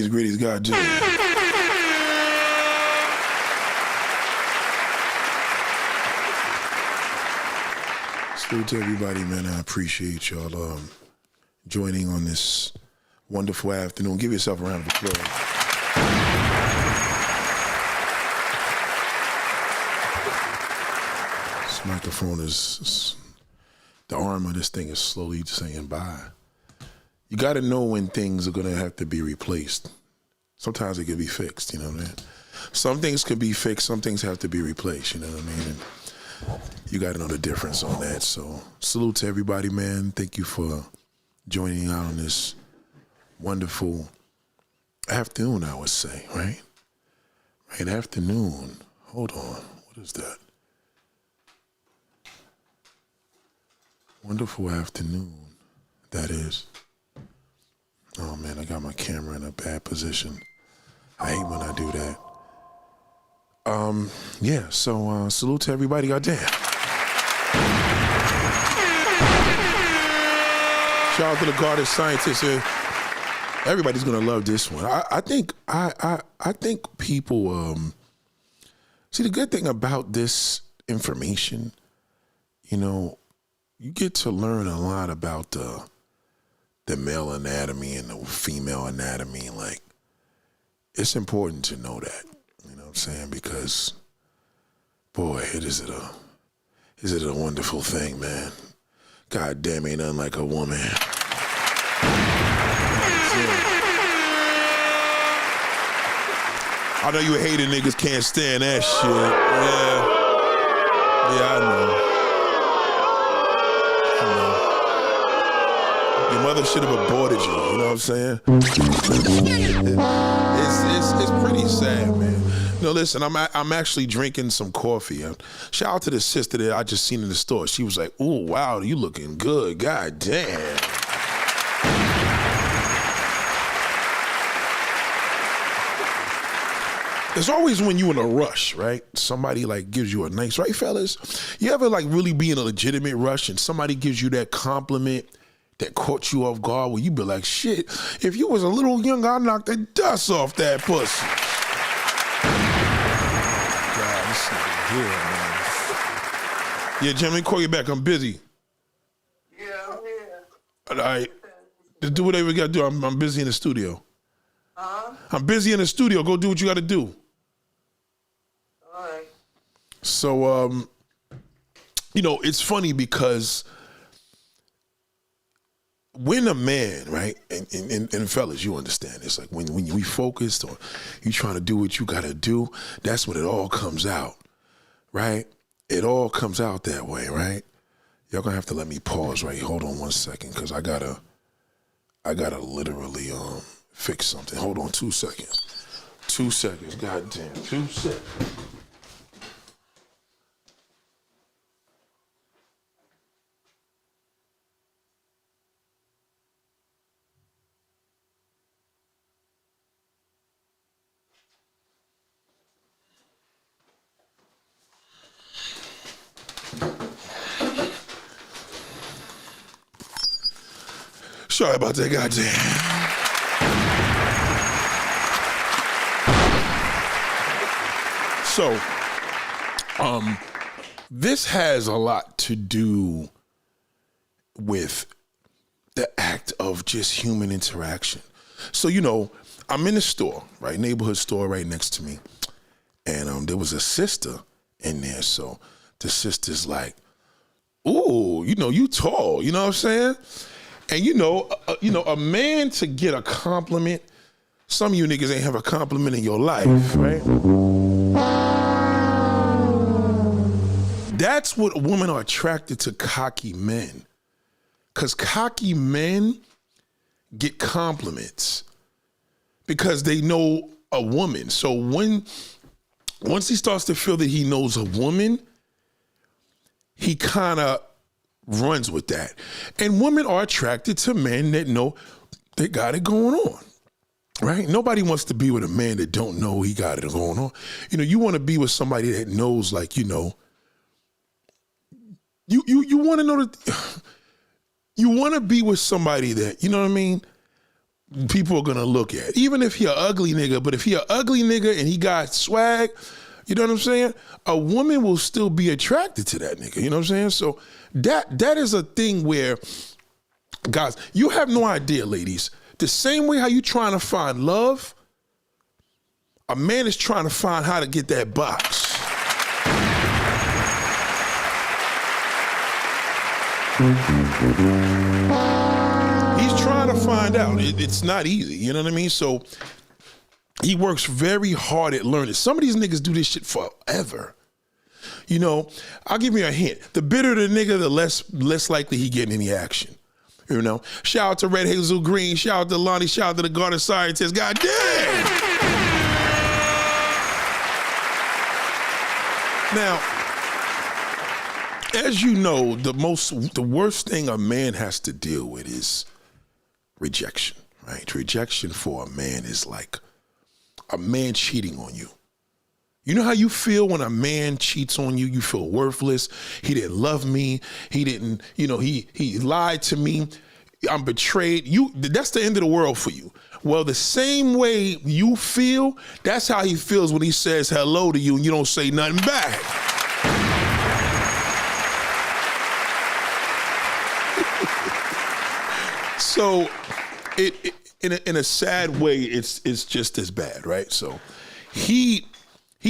Greetings, God damn. Salute to everybody, man. I appreciate y'all joining on this wonderful afternoon. Give yourself a round of applause. This microphone is the arm of this thing is slowly saying bye. You got to know when things are going to have to be replaced. Sometimes it can be fixed, you know what I mean? Some things can be fixed, some things have to be replaced, you know what I mean? And you got to know the difference on that. So salute to everybody, man. Thank you for joining out on this wonderful afternoon, I would say, right? Right, afternoon. Hold on, what is that? Wonderful afternoon, that is. Oh man, I got my camera in a bad position. I hate when I do that. Yeah, so salute to everybody out there. Shout out to the Goddess scientists here. Everybody's gonna love this one. I think people see the good thing about this information, you know, you get to learn a lot about the male anatomy and the female anatomy. Like, it's important to know that, you know what I'm saying? Because, boy, is it a wonderful thing, man. God damn, ain't nothing like a woman. I know you hating niggas can't stand that shit. Yeah, I know. Your mother should have aborted you, you know what I'm saying? It's pretty sad, man. No, listen, I'm actually drinking some coffee. Shout out to the sister that I just seen in the store. She was like, "Oh, wow, you looking good. God damn." It's always when you in a rush, right? Somebody like gives you a nice, right, fellas? You ever like really be in a legitimate rush and somebody gives you that compliment that caught you off guard where you be like, shit, if you was a little younger, I'd knock the dust off that pussy. God, this nigga here, man. Yeah, Jim, let me call you back. I'm busy. Yeah, I'm here. All right. Just do whatever you got to do. I'm busy in the studio. Huh? I'm busy in the studio. Go do what you got to do. All right. So, you know, it's funny because when a man, right, and fellas, you understand, it's like when we focused or you trying to do what you got to do, that's when it all comes out, right? It all comes out that way, right? Y'all gonna have to let me pause, right? Hold on 1 second, because I gotta literally fix something. Hold on 2 seconds. 2 seconds, goddamn, 2 seconds. Sorry about that, goddamn. So, this has a lot to do with the act of just human interaction. So, you know, I'm in a store, right? Neighborhood store right next to me. And there was a sister in there. So the sister's like, ooh, you know, you tall, you know what I'm saying? And you know, a man to get a compliment, some of you niggas ain't have a compliment in your life, right? That's what women are attracted to cocky men. Because cocky men get compliments because they know a woman. So once he starts to feel that he knows a woman, he kind of runs with that. And women are attracted to men that know they got it going on, right? Nobody wants to be with a man that don't know he got it going on. You know, you want to be with somebody that knows, like, you know, you want to know that, you want to be with somebody that, you know what I mean? people are gonna look at. Even if he an ugly nigga, but if he an ugly nigga and he got swag, you know what I'm saying? A woman will still be attracted to that nigga, you know what I'm saying? So that is a thing where, guys, you have no idea, ladies. The same way how you trying to find love, a man is trying to find how to get that box. He's trying to find out. It's not easy, you know what I mean? So he works very hard at learning. Some of these niggas do this shit forever. You know, I'll give you a hint. The bitter the nigga, the less likely he getting any action. You know, shout out to Red Hazel Green, shout out to Lonnie, shout out to the Garden Scientist. God damn! Now, as you know, the worst thing a man has to deal with is rejection, right? Rejection for a man is like a man cheating on you. You know how you feel when a man cheats on you? You feel worthless. He didn't love me. He didn't, you know, he lied to me. I'm betrayed. That's the end of the world for you. Well, the same way you feel, that's how he feels when he says hello to you and you don't say nothing back. So in a sad way, it's just as bad, right? So he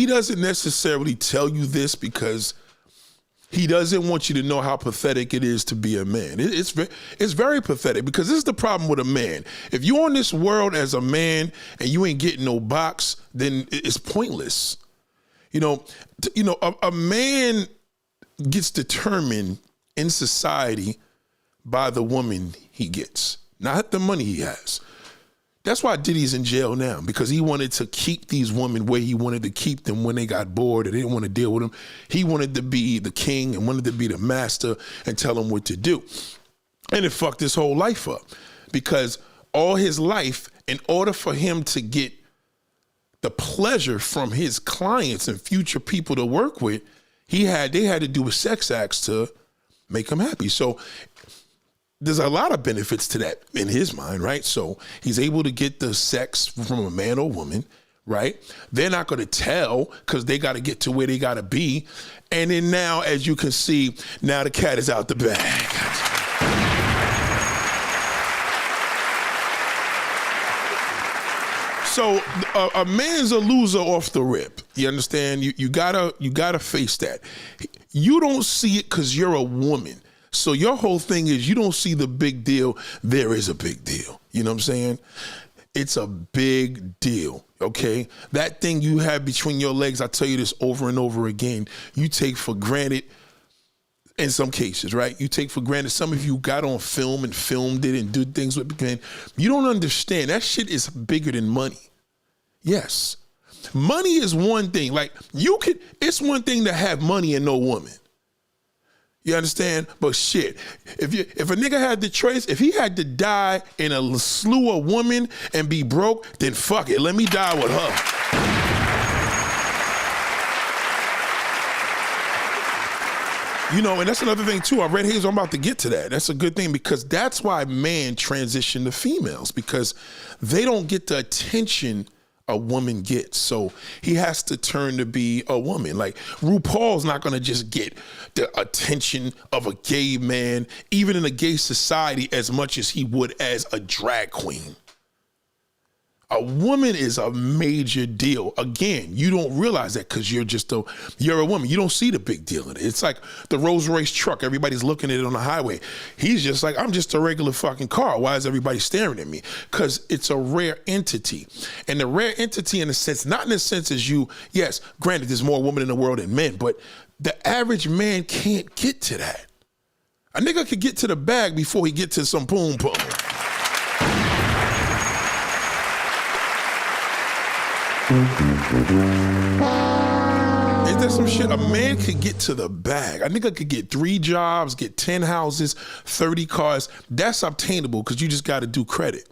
doesn't necessarily tell you this because he doesn't want you to know how pathetic it is to be a man. It's very pathetic because this is the problem with a man. If you're on this world as a man and you ain't getting no box, then it's pointless. You know, a man gets determined in society by the woman he gets, not the money he has. That's why Diddy's in jail now, because he wanted to keep these women where he wanted to keep them when they got bored and they didn't want to deal with him. He wanted to be the king and wanted to be the master and tell them what to do. And it fucked his whole life up because all his life, in order for him to get the pleasure from his clients and future people to work with, they had to do sex acts to make him happy. So there's a lot of benefits to that in his mind, right? So he's able to get the sex from a man or woman, right? They're not going to tell because they got to get to where they got to be. And then now, as you can see, now the cat is out the bag. So a man's a loser off the rip. You understand? You gotta face that. You don't see it because you're a woman. So your whole thing is you don't see the big deal. There is a big deal. You know what I'm saying? It's a big deal, okay? That thing you have between your legs, I tell you this over and over again, you take for granted in some cases, right? You take for granted. Some of you got on film and filmed it and did things with it. You don't understand. That shit is bigger than money. Yes. Money is one thing. Like it's one thing to have money and no woman. You understand? But shit, if a nigga had the choice, if he had to die in a slew of women and be broke, then fuck it, let me die with her. You know, and that's another thing too. I read Hazel, I'm about to get to that. That's a good thing because that's why men transition to females because they don't get the attention a woman gets. So he has to turn to be a woman. Like RuPaul's not gonna just get the attention of a gay man, even in a gay society, as much as he would as a drag queen. A woman is a major deal. Again, you don't realize that because you're a woman. You don't see the big deal in it. It's like the Rolls Royce truck. Everybody's looking at it on the highway. He's just like, I'm just a regular fucking car. Why is everybody staring at me? Because it's a rare entity. And the rare entity in a sense, not in the sense as you, yes, granted, there's more women in the world than men, but the average man can't get to that. A nigga could get to the bag before he get to some Pum Pum. Is there some shit? A man could get to the bag. A nigga could get 3 jobs, get 10 houses, 30 cars. That's obtainable because you just got to do credit.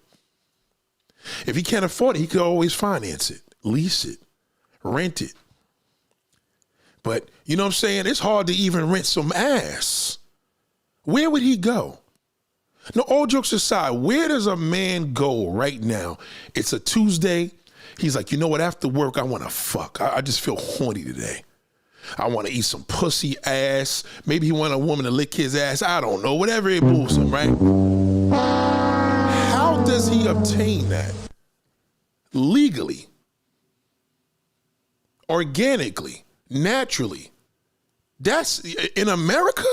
If he can't afford it, he could always finance it, lease it, rent it. But you know what I'm saying? It's hard to even rent some ass. Where would he go? No, all jokes aside, where does a man go right now? It's a Tuesday. He's like, you know what? After work, I want to fuck. I just feel horny today. I want to eat some pussy ass. Maybe he want a woman to lick his ass. I don't know. Whatever it moves him, right? How does he obtain that? Legally, organically, naturally. That's in America.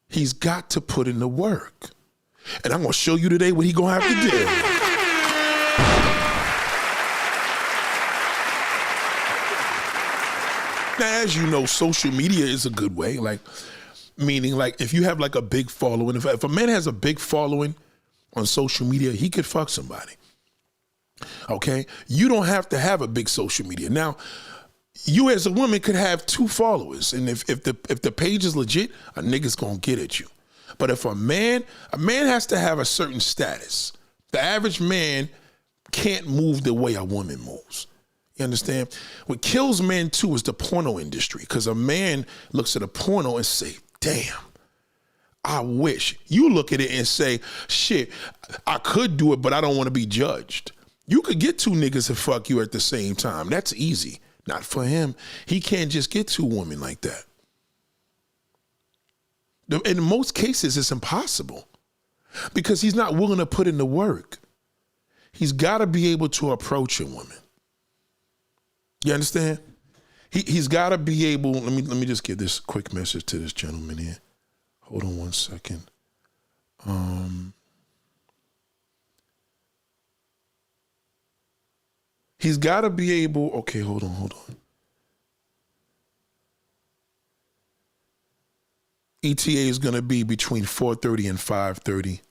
He's got to put in the work. And I'm going to show you today what he going to have to do. Now, as you know, social media is a good way. Like, meaning like if you have like a big following, if a man has a big following on social media, he could fuck somebody. Okay? You don't have to have a big social media. Now, you as a woman could have 2 followers. And if the page is legit, a nigga's going to get at you. But if a man has to have a certain status. The average man can't move the way a woman moves. You understand? What kills men too is the porno industry. Because a man looks at a porno and say, damn, I wish. You look at it and say, shit, I could do it, but I don't want to be judged. You could get 2 niggas to fuck you at the same time. That's easy. Not for him. He can't just get 2 women like that. In most cases, it's impossible because he's not willing to put in the work. He's got to be able to approach a woman. You understand? He's got to be able. Let me just give this quick message to this gentleman here. Hold on one second. He's got to be able. Okay, hold on. ETA is going to be between 4:30 and 5:30.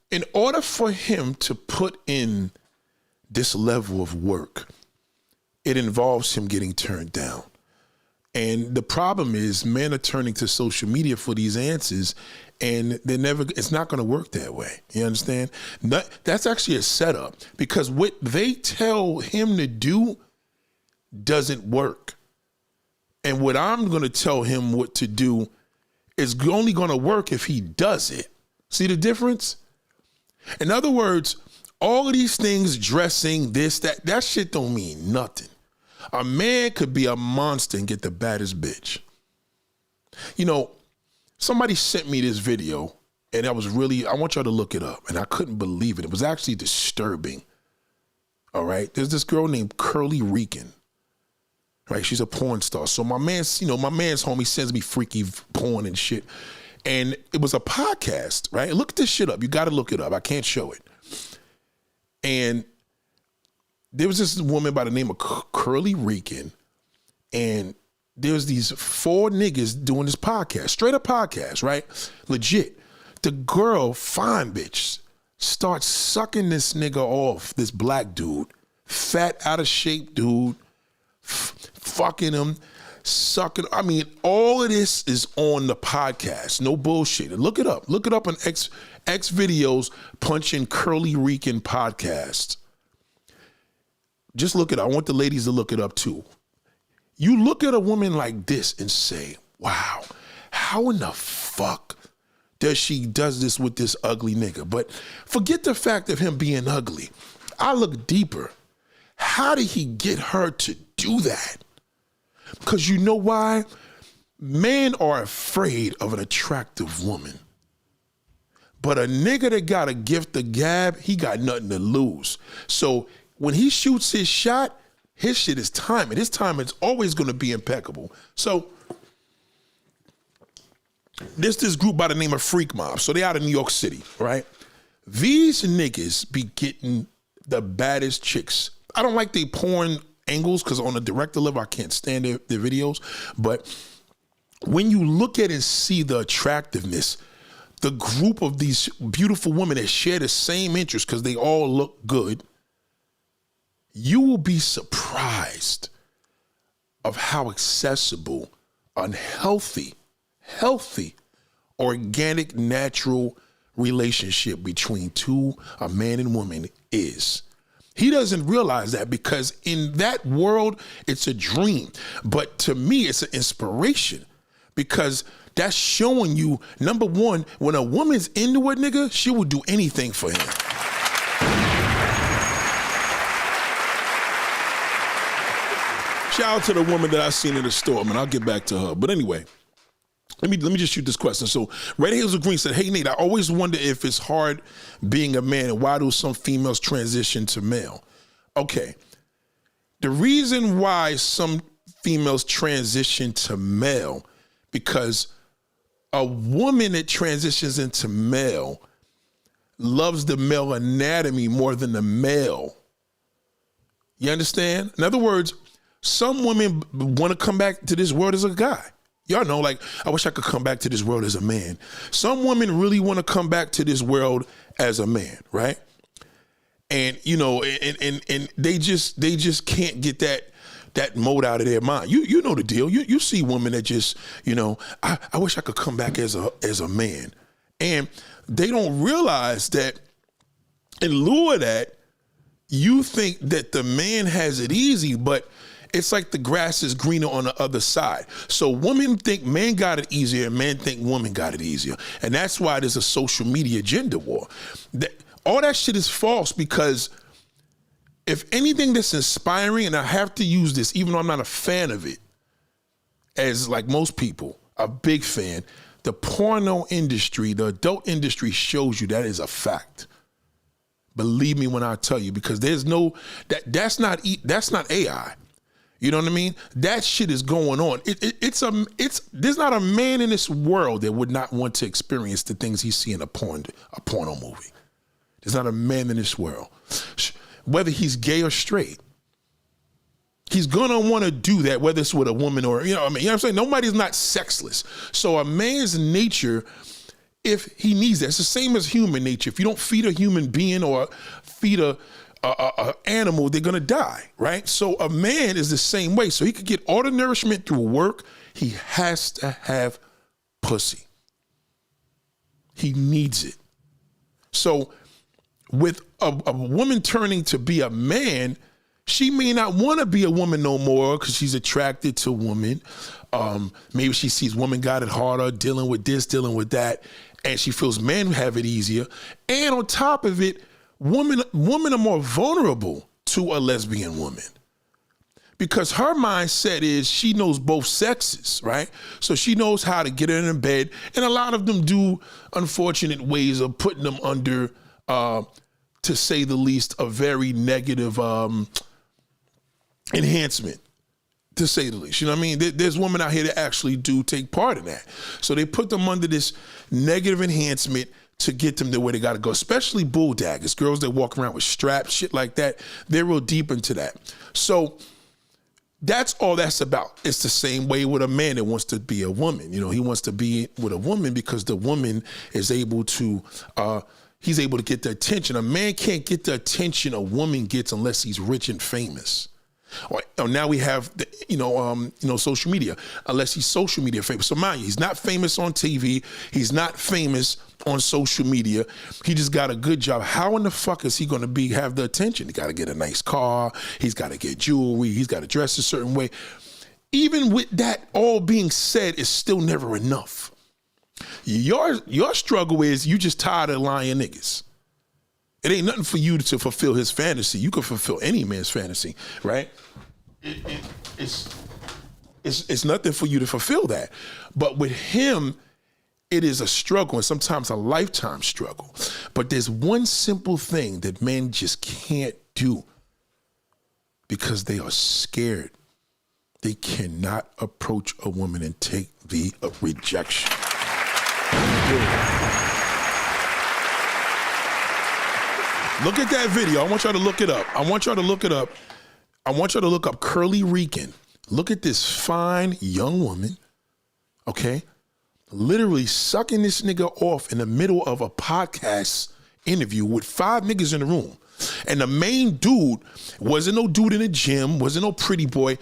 In order for him to put in this level of work, it involves him getting turned down. And the problem is men are turning to social media for these answers, and it's not going to work that way. You understand? That's actually a setup because what they tell him to do doesn't work. And what I'm going to tell him what to do is only going to work if he does it. See the difference? In other words, all of these things, dressing, this, that shit don't mean nothing. A man could be a monster and get the baddest bitch. You know, somebody sent me this video and I want y'all to look it up, and I couldn't believe it. It was actually disturbing. All right. There's this girl named Curly Rican. Right. She's a porn star. So my man's homie sends me freaky porn and shit. And it was a podcast, right? Look this shit up. You got to look it up. I can't show it. And there was this woman by the name of Curly Rican, and there's these 4 niggas doing this podcast, straight up podcast, right? Legit. The girl, fine bitch, starts sucking this nigga off, this black dude, fat, out of shape dude, fucking him, sucking. I mean, all of this is on the podcast. No bullshit. Look it up. Look it up on X videos, punch in Curly Rican podcast. Just look it up. I want the ladies to look it up too. You look at a woman like this and say, wow, how in the fuck does this with this ugly nigga? But forget the fact of him being ugly. I look deeper. How did he get her to do that? Because you know why? Men are afraid of an attractive woman. But a nigga that got a gift of gab, he got nothing to lose. So when he shoots his shot, his shit is timing. His timing is always going to be impeccable. So there's this group by the name of Freak Mob. So they out of New York City, right? These niggas be getting the baddest chicks. I don't like they porn angles because on a director level, I can't stand their videos. But when you look at and see the attractiveness, the group of these beautiful women that share the same interests because they all look good, you will be surprised of how accessible, unhealthy, organic, natural relationship between a man and woman is. He doesn't realize that because in that world, it's a dream. But to me, it's an inspiration because that's showing you, number one, when a woman's into a nigga, she will do anything for him. Shout out to the woman that I seen in the store, man. I'll get back to her. But anyway, let me just shoot this question. So Red Hazel Green said, hey, Nate, I always wonder if it's hard being a man and why do some females transition to male? Okay. The reason why some females transition to male, because a woman that transitions into male loves the male anatomy more than the male. You understand? In other words, some women want to come back to this world as a guy. Y'all know, like, I wish I could come back to this world as a man. Some women really want to come back to this world as a man, right? And, you know, and they just can't get that mode out of their mind. You know the deal. You see women that just, you know, I wish I could come back as a man. And they don't realize that in lieu of that, you think that the man has it easy, but it's like the grass is greener on the other side. So women think man got it easier and men think woman got it easier. And that's why there's a social media gender war. All that shit is false because if anything that's inspiring, and I have to use this even though I'm not a fan of it, as like most people, a big fan, the porno industry, the adult industry shows you that is a fact. Believe me when I tell you, because there's no, that's not AI. You know what I mean? That shit is going on. There's not a man in this world that would not want to experience the things he see in a porno movie. There's not a man in this world, whether he's gay or straight. He's gonna want to do that, whether it's with a woman or, you know what I'm saying? Nobody's not sexless. So a man's nature, if he needs that, it's the same as human nature. If you don't feed a human being or feed a animal, they're gonna die, right? So a man is the same way. So he could get all the nourishment through work. He has to have pussy. He needs it. So with a woman turning to be a man, she may not want to be a woman no more because she's attracted to women. Maybe she sees women got it harder, dealing with this, dealing with that, and she feels men have it easier. And on top of it, women are more vulnerable to a lesbian woman because her mindset is she knows both sexes, right? So she knows how to get her in bed, and a lot of them do unfortunate ways of putting them under, to say the least, a very negative enhancement, to say the least. You know what I mean? There's women out here that actually do take part in that. So they put them under this negative enhancement to get them to where they got to go, especially bulldaggers, girls that walk around with straps, shit like that. They're real deep into that. So that's all that's about. It's the same way with a man that wants to be a woman. You know, he wants to be with a woman because the woman is able to, he's able to get the attention. A man can't get the attention a woman gets unless he's rich and famous. Or now we have social media, unless he's social media famous. So mind you, he's not famous on TV. He's not famous on social media. He just got a good job. How in the fuck is he going to have the attention? He got to get a nice car. He's got to get jewelry. He's got to dress a certain way. Even with that all being said, it's still never enough. Your struggle is you just tired of lying niggas. It ain't nothing for you to fulfill his fantasy. You can fulfill any man's fantasy, right? It's nothing for you to fulfill that. But with him, it is a struggle and sometimes a lifetime struggle. But there's one simple thing that men just can't do because they are scared. They cannot approach a woman and take the rejection. Look at that video. I want y'all to look it up. I want y'all to look up Curly Rican. Look at this fine young woman, okay, literally sucking this nigga off in the middle of a podcast interview with 5 niggas in the room. And the main dude wasn't no dude in the gym, wasn't no pretty boy.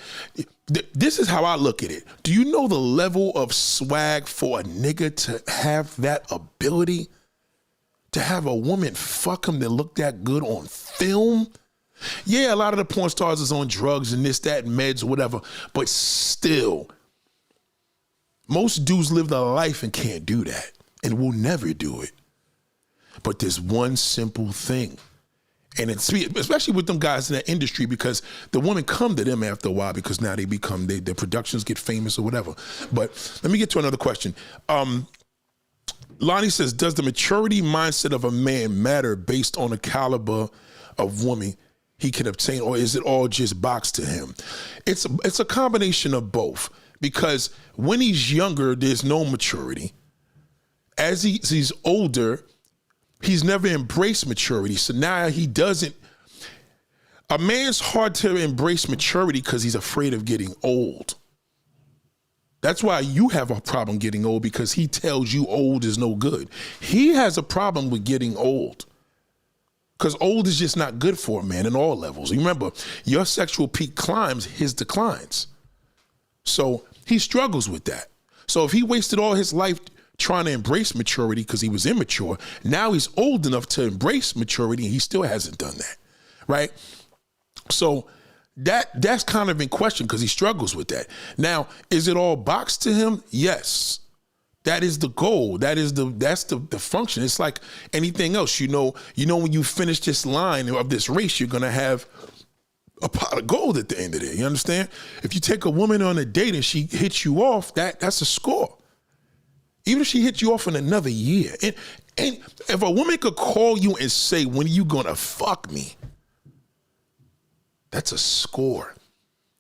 This is how I look at it. Do you know the level of swag for a nigga to have that ability? To have a woman fuck him that look that good on film? Yeah, a lot of the porn stars is on drugs and this, that, meds, whatever. But still, most dudes live their life and can't do that and will never do it. But there's one simple thing. And it's especially with them guys in that industry, because the women come to them after a while because now they become, their productions get famous or whatever. But let me get to another question. Lonnie says, does the maturity mindset of a man matter based on the caliber of woman he can obtain, or is it all just boxed to him? It's a combination of both, because when he's younger, there's no maturity. As he's older, he's never embraced maturity. So now he doesn't. A man's hard to embrace maturity because he's afraid of getting old. That's why you have a problem getting old, because he tells you old is no good. He has a problem with getting old because old is just not good for a man in all levels. Remember, your sexual peak climbs, his declines. So he struggles with that. So if he wasted all his life trying to embrace maturity because he was immature, now he's old enough to embrace maturity and he still hasn't done that, right? So that's kind of in question because he struggles with that. Now, is it all boxed to him? Yes. That is the goal. That's the function. It's like anything else. You know when you finish this line of this race, you're gonna have a pot of gold at the end of it. You understand? If you take a woman on a date and she hits you off, that's a score. Even if she hits you off in another year. And if a woman could call you and say, when are you gonna fuck me? That's a score.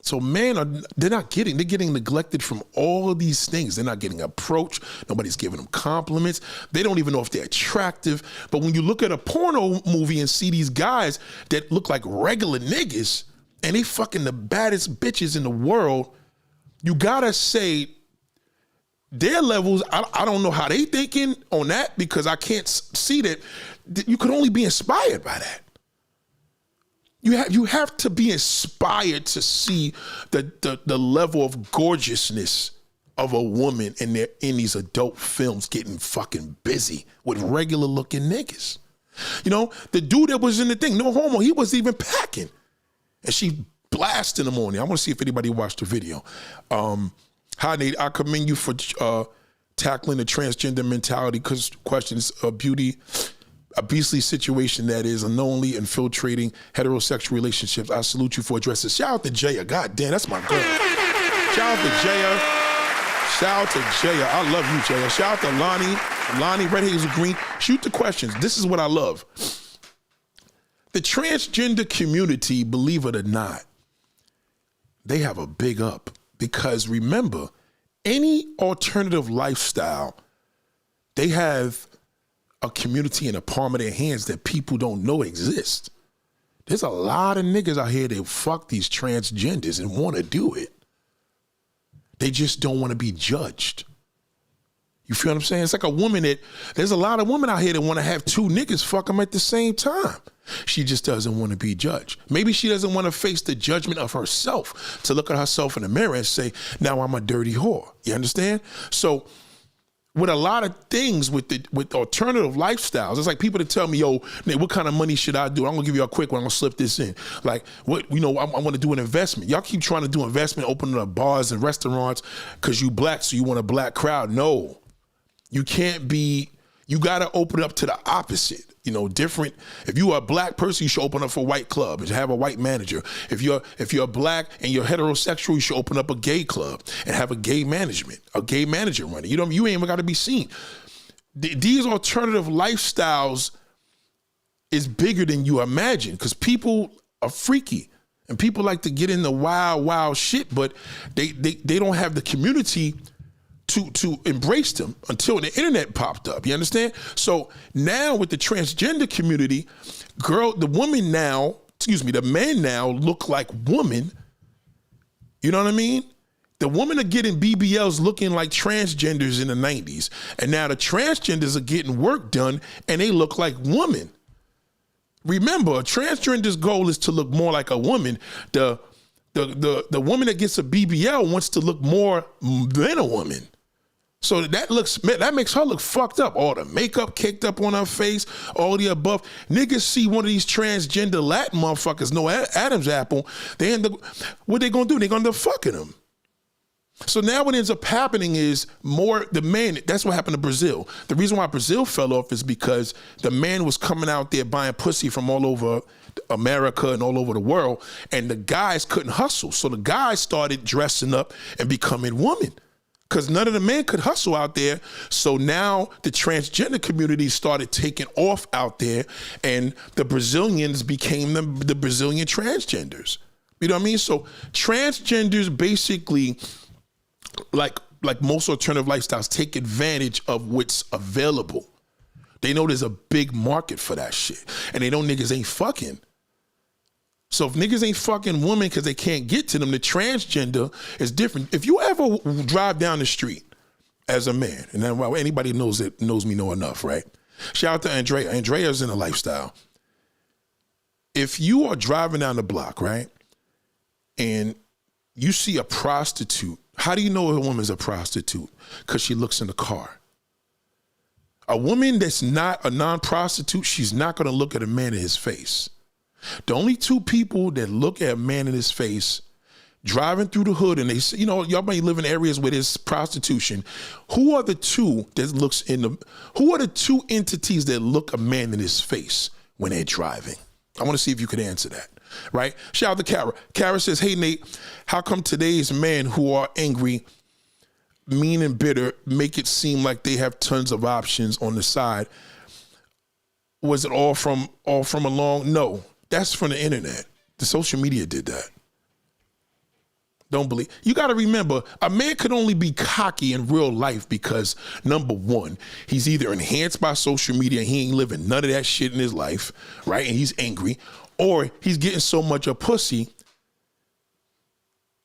So they're getting neglected from all of these things. They're not getting approached. Nobody's giving them compliments. They don't even know if they're attractive. But when you look at a porno movie and see these guys that look like regular niggas and they fucking the baddest bitches in the world, you gotta say their levels, I don't know how they thinking on that, because I can't see that. You could only be inspired by that. You have to be inspired to see the level of gorgeousness of a woman in these adult films getting fucking busy with regular looking niggas. You know, the dude that was in the thing, no homo, he wasn't even packing. And she blasted in the morning. I want to see if anybody watched the video. Hi, Nate, I commend you for tackling the transgender mentality questions of beauty. A beastly situation that is unknowingly infiltrating heterosexual relationships. I salute you for addressing. Shout out to Jaya. God damn, that's my girl. Shout out to Jaya. Shout out to Jaya. I love you, Jaya. Shout out to Lonnie, Red Hazel Green. Shoot the questions. This is what I love. The transgender community, believe it or not, they have a big up, because remember, any alternative lifestyle, they have a community in the palm of their hands that people don't know exist. There's a lot of niggas out here that fuck these transgenders and want to do it. They just don't want to be judged. You feel what I'm saying? It's like a woman there's a lot of women out here that want to have two niggas fuck them at the same time. She just doesn't want to be judged. Maybe she doesn't want to face the judgment of herself, to look at herself in the mirror and say, now I'm a dirty whore. You understand? So with a lot of things with alternative lifestyles, it's like people that tell me, yo, Nate, what kind of money should I do? I'm gonna give you a quick one, I'm gonna slip this in. Like, what, I want to do an investment. Y'all keep trying to do investment, opening up bars and restaurants because you black, so you want a black crowd. No, you can't be, you gotta open it up to the opposite. Different. If you are a black person, you should open up for a white club and have a white manager. If you're black and you're heterosexual, you should open up a gay club and have a gay manager running. You ain't even got to be seen. These alternative lifestyles is bigger than you imagine, because people are freaky and people like to get into wild shit, but they don't have the community to embrace them until the internet popped up. You understand? So now with the transgender community, the men now look like women. You know what I mean? The women are getting BBLs looking like transgenders in the 90s. And now the transgenders are getting work done and they look like women. Remember, a transgender's goal is to look more like a woman. The woman that gets a BBL wants to look more than a woman. So that makes her look fucked up. All the makeup caked up on her face, all the above. Niggas see one of these transgender Latin motherfuckers, no Adam's apple. What they gonna do? They gonna end up fucking them. So now what ends up happening is the man, that's what happened to Brazil. The reason why Brazil fell off is because the man was coming out there buying pussy from all over America and all over the world, and the guys couldn't hustle. So the guys started dressing up and becoming women because none of the men could hustle out there. So now the transgender community started taking off out there, and the Brazilians became the Brazilian transgenders. You know what I mean? So transgenders basically, like most alternative lifestyles, take advantage of what's available. They know there's a big market for that shit. And they know niggas ain't fucking. So if niggas ain't fucking women because they can't get to them, the transgender is different. If you ever drive down the street as a man, and then, well, anybody knows me know enough, right? Shout out to Andrea. Andrea's in a lifestyle. If you are driving down the block, right, and you see a prostitute, how do you know a woman's a prostitute? Because she looks in the car. A woman that's not a non-prostitute, she's not going to look at a man in his face. The only two people that look at a man in his face driving through the hood, and they say, you know, y'all may live in areas where there's prostitution. Who are the two entities that look a man in his face when they're driving? I want to see if you could answer that. Right? Shout out to Kara. Kara says, hey, Nate, how come today's men who are angry, mean, and bitter make it seem like they have tons of options on the side? Was it all from along? No, that's from the internet. The social media did that. Don't believe. You got to remember, a man could only be cocky in real life because, number one, he's either enhanced by social media and he ain't living none of that shit in his life, right? And he's angry. Or he's getting so much of pussy,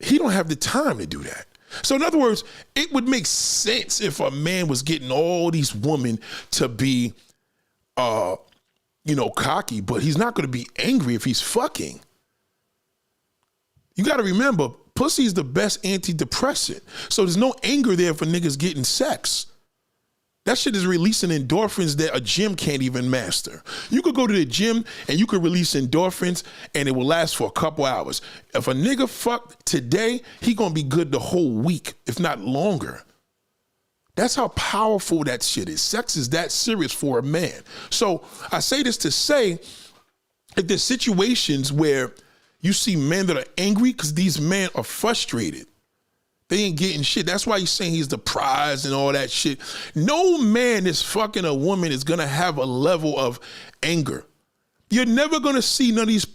he don't have the time to do that. So in other words, it would make sense if a man was getting all these women to be, cocky, but he's not going to be angry if he's fucking. You got to remember, pussy is the best antidepressant. So there's no anger there for niggas getting sex. That shit is releasing endorphins that a gym can't even master. You could go to the gym and you could release endorphins and it will last for a couple hours. If a nigga fuck today, he gonna be good the whole week, if not longer. That's how powerful that shit is. Sex is that serious for a man. So I say this to say, if there's situations where you see men that are angry because these men are frustrated, they ain't getting shit. That's why he's saying he's the prize and all that shit. No man that's fucking a woman is gonna have a level of anger. You're never gonna see none of these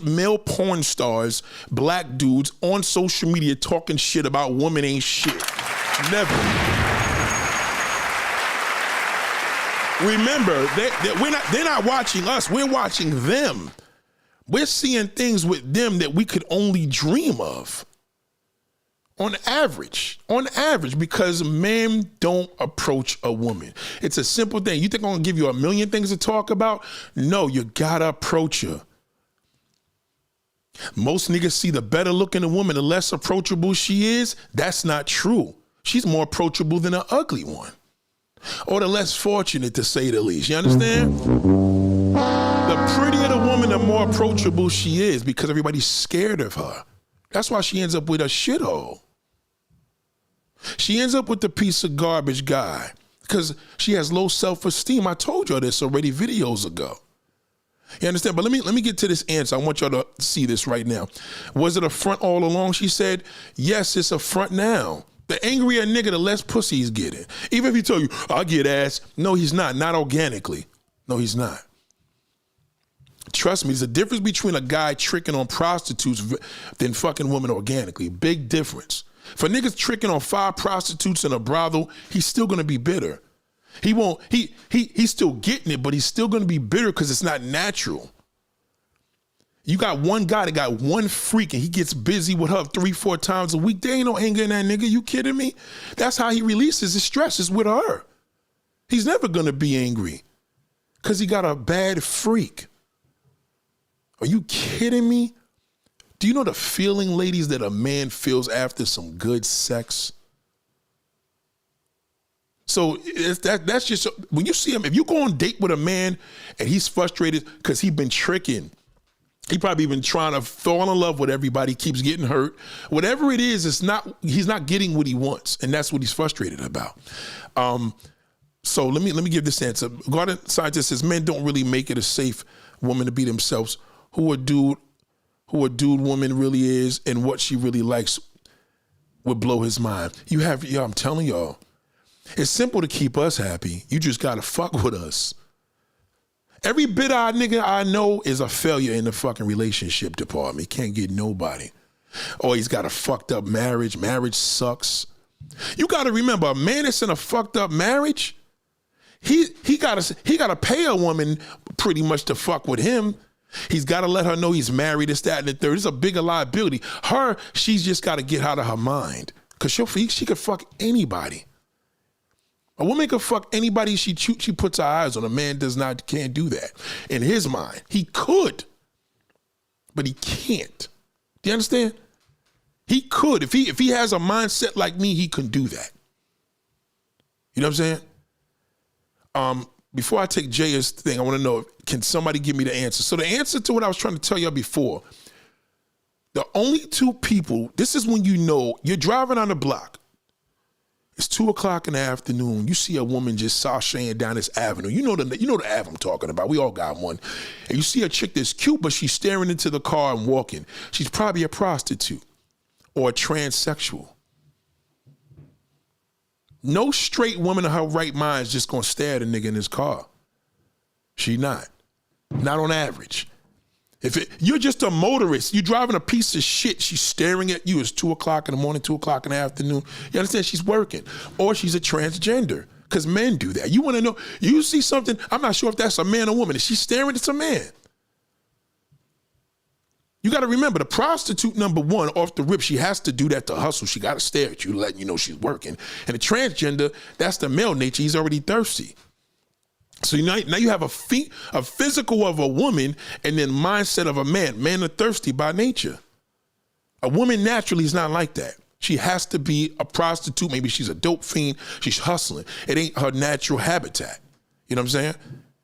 male porn stars, black dudes on social media talking shit about women ain't shit. Never. Remember, they're not watching us. We're watching them. We're seeing things with them that we could only dream of. On average, because men don't approach a woman. It's a simple thing. You think I'm gonna give you a million things to talk about? No, you gotta approach her. Most niggas see the better looking a woman, the less approachable she is. That's not true. She's more approachable than an ugly one. Or the less fortunate, to say the least. You understand? The prettier the woman, the more approachable she is because everybody's scared of her. That's why she ends up with a shithole. She ends up with the piece of garbage guy because she has low self-esteem. I told y'all this already videos ago. You understand? But let me get to this answer. I want y'all to see this right now. Was it a front all along? She said, yes, it's a front now. The angrier a nigga, the less pussy he's getting. Even if he tell you, I get ass. No, he's not. Not organically. No, he's not. Trust me, there's a difference between a guy tricking on prostitutes than fucking women organically. Big difference. For niggas tricking on 5 prostitutes in a brothel, he's still gonna be bitter. He's still getting it, but he's still gonna be bitter because it's not natural. You got one guy that got one freak and he gets busy with her 3-4 times a week. There ain't no anger in that nigga. You kidding me? That's how he releases his stress, is with her. He's never gonna be angry because he got a bad freak. Are you kidding me? Do you know the feeling, ladies, that a man feels after some good sex? So that's just, when you see him, if you go on a date with a man and he's frustrated because he's been tricking, he probably been trying to fall in love with everybody, keeps getting hurt. Whatever it is, he's not getting what he wants, and that's what he's frustrated about. So let me give this answer. Garden scientist says men don't really make it a safe woman to be themselves. Who a dude woman really is and what she really likes would blow his mind. I'm telling y'all, it's simple to keep us happy. You just gotta fuck with us. Every bit of nigga I know is a failure in the fucking relationship department. He can't get nobody. Or he's got a fucked up marriage. Marriage sucks. You gotta remember, a man that's in a fucked up marriage, he gotta pay a woman pretty much to fuck with him. He's gotta let her know he's married, this, that, and the third. It's a bigger liability. She's just gotta get out of her mind. Cause she could fuck anybody. A woman can fuck anybody she puts her eyes on. A man can't do that. In his mind, he could, but he can't. Do you understand? He could. If he has a mindset like me, he can do that. You know what I'm saying? Before I take Jay's thing, I want to know, can somebody give me the answer? So the answer to what I was trying to tell y'all before, the only two people, this is when you know you're driving on the block. It's 2:00 in the afternoon. You see a woman just sashaying down this avenue. You know the avenue I'm talking about. We all got one. And you see a chick that's cute, but she's staring into the car and walking. She's probably a prostitute or a transsexual. No straight woman in her right mind is just gonna stare at a nigga in his car. She not. Not on average. You're just a motorist, you're driving a piece of shit, she's staring at you. It's 2:00 in the morning, 2:00 in the afternoon. You understand? She's working. Or she's a transgender, because men do that. You want to know, you see something, I'm not sure if that's a man or woman. If she's staring, it's a man. You got to remember, the prostitute, number one, off the rip, she has to do that to hustle. She got to stare at you, letting you know she's working. And the transgender, that's the male nature. He's already thirsty. So now you have a physical of a woman and then mindset of a man. Men are thirsty by nature. A woman naturally is not like that. She has to be a prostitute. Maybe she's a dope fiend. She's hustling. It ain't her natural habitat. You know what I'm saying?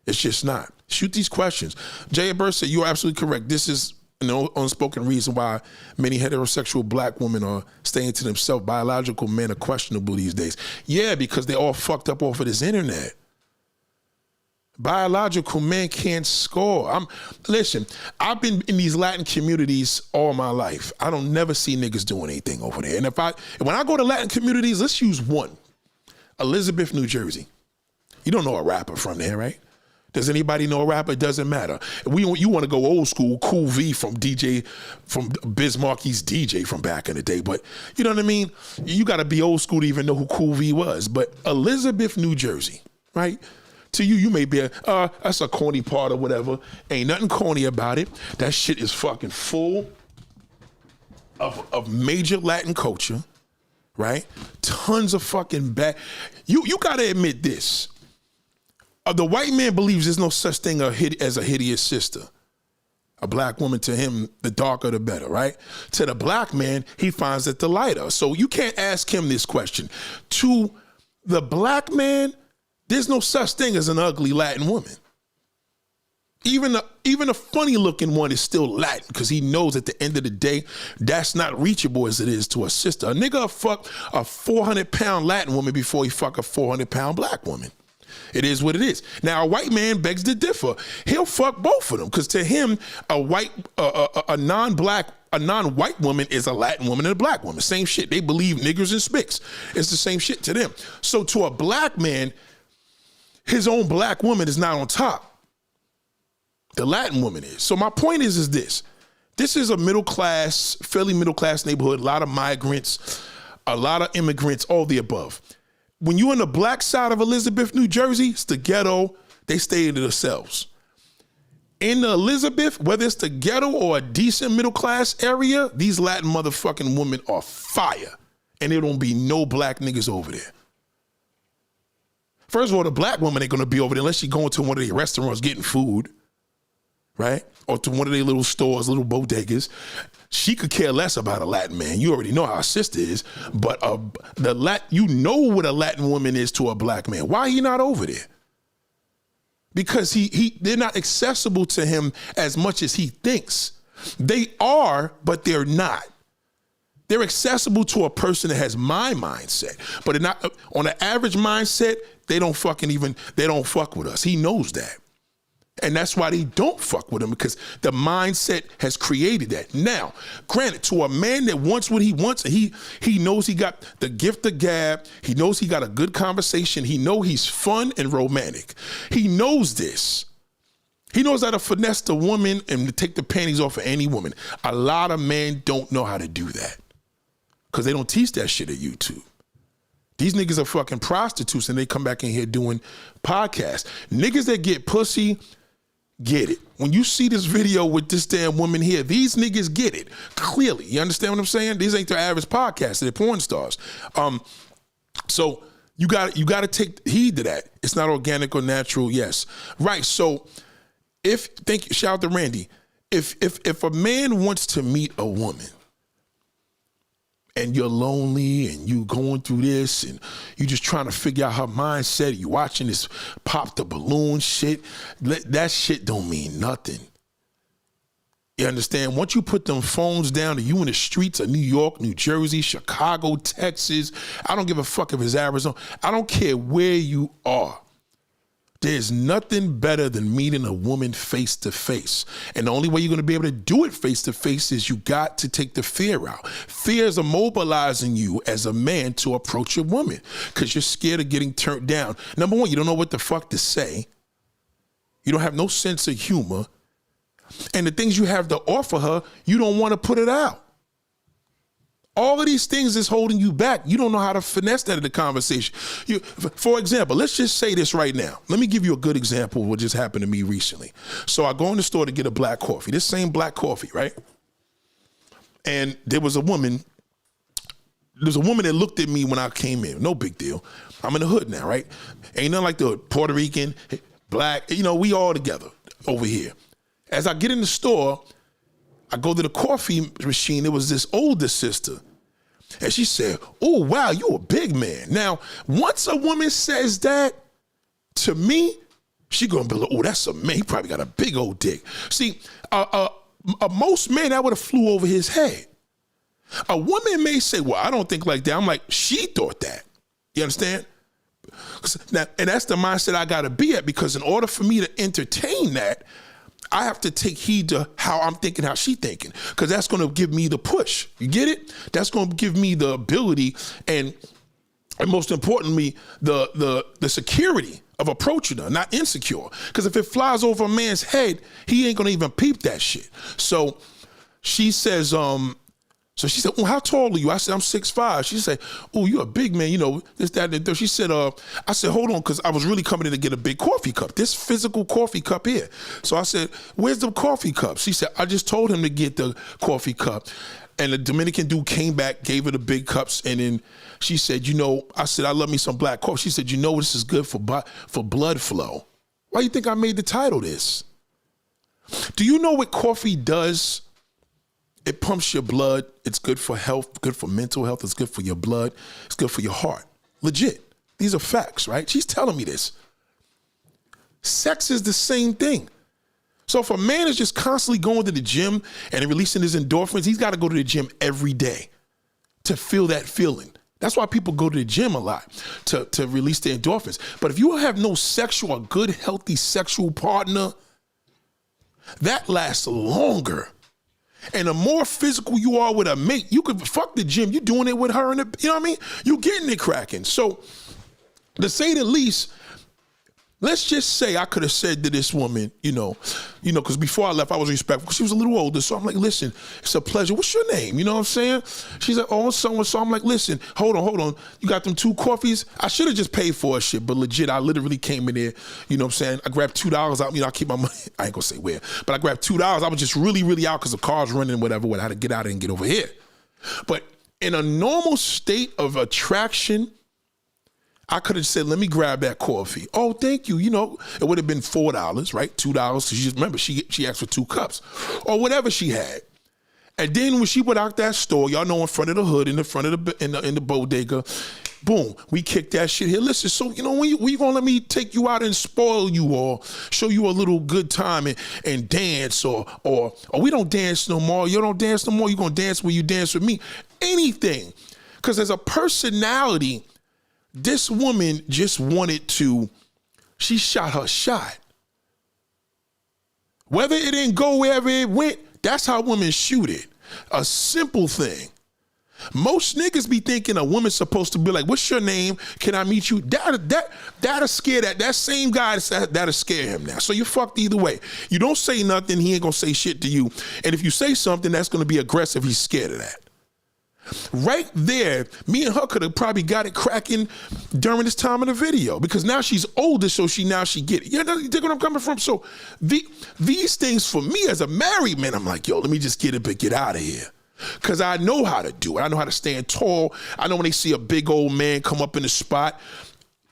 It's just not. Shoot these questions. Jay Burr said, you are absolutely correct. This is an unspoken reason why many heterosexual black women are staying to themselves. Biological men are questionable these days. Yeah, because they all fucked up off of this internet. Biological men can't score. Listen, I've been in these Latin communities all my life. I don't never see niggas doing anything over there. And when I go to Latin communities, let's use one. Elizabeth, New Jersey. You don't know a rapper from there, right? Does anybody know a rapper? It doesn't matter. You want to go old school, Cool V from Biz Markie's DJ from back in the day. But you know what I mean? You got to be old school to even know who Cool V was. But Elizabeth, New Jersey, right? To you may be that's a corny part or whatever. Ain't nothing corny about it. That shit is fucking full of major Latin culture, right? Tons of fucking bad. You gotta admit this. The white man believes there's no such thing as a hideous sister. A black woman, to him, the darker the better, right? To the black man, he finds it the lighter. So you can't ask him this question. To the black man, there's no such thing as an ugly Latin woman. Even a funny looking one is still Latin because he knows at the end of the day, that's not reachable as it is to a sister. A nigga will fuck a 400-pound Latin woman before he fuck a 400-pound black woman. It is what it is. Now, a white man begs to differ. He'll fuck both of them because to him, a non-white woman is a Latin woman and a black woman. Same shit. They believe niggers and spics. It's the same shit to them. So to a black man, his own black woman is not on top. The Latin woman is. So my point is this. This is a fairly middle class neighborhood, a lot of migrants, a lot of immigrants, all the above. When you're on the black side of Elizabeth, New Jersey, it's the ghetto. They stay to themselves. In the Elizabeth, whether it's the ghetto or a decent middle class area, these Latin motherfucking women are fire. And there don't be no black niggas over there. First of all, the black woman ain't gonna be over there unless she going to one of the restaurants getting food. right? Or to one of their little stores, little bodegas. She could care less about a Latin man. You already know how her sister is, but you know what a Latin woman is to a black man. Why he not over there? Because they're not accessible to him as much as he thinks. They are, but they're not. They're accessible to a person that has my mindset, but they're not on an average mindset. They don't fuck with us. He knows that. And that's why they don't fuck with him, because the mindset has created that. Now, granted, to a man that wants what he wants, and he knows he got the gift of gab, he knows he got a good conversation, he knows he's fun and romantic. He knows this. He knows how to finesse the woman and to take the panties off of any woman. A lot of men don't know how to do that because they don't teach that shit at YouTube. These niggas are fucking prostitutes and they come back in here doing podcasts. Niggas that get pussy get it. When you see this video with this damn woman here, these niggas get it clearly. You understand what I'm saying? These ain't their average podcasts. They're porn stars. So you got to take heed to that. It's not organic or natural. Yes. Right. So shout out to Randy. If a man wants to meet a woman and you're lonely and you going through this and you just trying to figure out her mindset, you watching this pop the balloon shit, that shit don't mean nothing. You understand? Once you put them phones down and you in the streets of New York, New Jersey, Chicago, Texas, I don't give a fuck if it's Arizona. I don't care where you are. There's nothing better than meeting a woman face to face. And the only way you're going to be able to do it face to face is you got to take the fear out. Fear is immobilizing you as a man to approach a woman because you're scared of getting turned down. Number one, you don't know what the fuck to say. You don't have no sense of humor. And the things you have to offer her, you don't want to put it out. All of these things is holding you back. You don't know how to finesse that in the conversation. For example, let's just say this right now. Let me give you a good example of what just happened to me recently. So I go in the store to get a black coffee, this same black coffee, right? And there was a woman that looked at me when I came in. No big deal. I'm in the hood now, right? Ain't nothing like the hood. Puerto Rican, black, we all together over here. As I get in the store, I go to the coffee machine. It was this older sister. And she said, "Oh, wow, you a big man." Now, once a woman says that to me, she gonna be like, "Oh, that's a man. He probably got a big old dick." See, most men, that would have flew over his head. A woman may say, "Well, I don't think like that." I'm like, she thought that. You understand? Now, and that's the mindset I gotta be at, because in order for me to entertain that, I have to take heed to how I'm thinking, how she thinking, because that's going to give me the push. You get it? That's going to give me the ability and most importantly, the security of approaching her, not insecure. Because if it flies over a man's head, he ain't going to even peep that shit. So she says, she said, "Oh, how tall are you?" I said, "I'm 6'5". She said, "Oh, you're a big man, this, that, and the third." She said, I said, "Hold on," because I was really coming in to get a big coffee cup, this physical coffee cup here. So I said, "Where's the coffee cup?" She said, "I just told him to get the coffee cup." And the Dominican dude came back, gave her the big cups, and then she said, I said, "I love me some black coffee." She said, "This is good for blood flow." Why do you think I made the title this? Do you know what coffee does? It pumps your blood. It's good for health, good for mental health. It's good for your blood. It's good for your heart. Legit. These are facts, right? She's telling me this. Sex is the same thing. So if a man is just constantly going to the gym and releasing his endorphins, he's got to go to the gym every day to feel that feeling. That's why people go to the gym a lot, to release their endorphins. But if you have no a good, healthy sexual partner, that lasts longer. And the more physical you are with a mate, you could fuck the gym. You doing it with her, you know what I mean? You getting it cracking. So to say the least, let's just say I could have said to this woman, because before I left, I was respectful. She was a little older, so I'm like, "Listen, it's a pleasure. What's your name?" You know what I'm saying? She's like, "Oh, so-and-so." I'm like, "Listen, hold on. You got them 2 coffees?" I should have just paid for a shit, but legit, I literally came in there, you know what I'm saying? I grabbed $2 out. I keep my money. I ain't gonna say where, but I grabbed $2. I was just really, really out because the car's running, whatever. I had to get out and get over here. But in a normal state of attraction, I could have said, let me grab that coffee. Oh, thank you. You know, it would have been $4, right? $2. Because remember, she asked for 2 cups or whatever she had. And then when she went out that store, y'all know, in front of the hood, in the front of in the bodega, boom, we kicked that shit here. Listen, so, you know, when you gonna let me take you out and spoil you or show you a little good time and dance or we don't dance no more. You don't dance no more. You gonna dance when you dance with me. Anything. Because as a personality, this woman just wanted to, she shot her shot. Whether it didn't go wherever it went, that's how women shoot it. A simple thing. Most niggas be thinking a woman's supposed to be like, what's your name? Can I meet you? That'll scare that same guy, that'll scare him now. So you fucked either way. You don't say nothing, he ain't gonna say shit to you. And if you say something, that's gonna be aggressive, he's scared of that. Right there, me and her could have probably got it cracking during this time of the video, because now she's older, so she get it. You know where I'm coming from? So these things for me as a married man, I'm like, yo, let me just get it, but get out of here. Because I know how to do it. I know how to stand tall. I know when they see a big old man come up in the spot,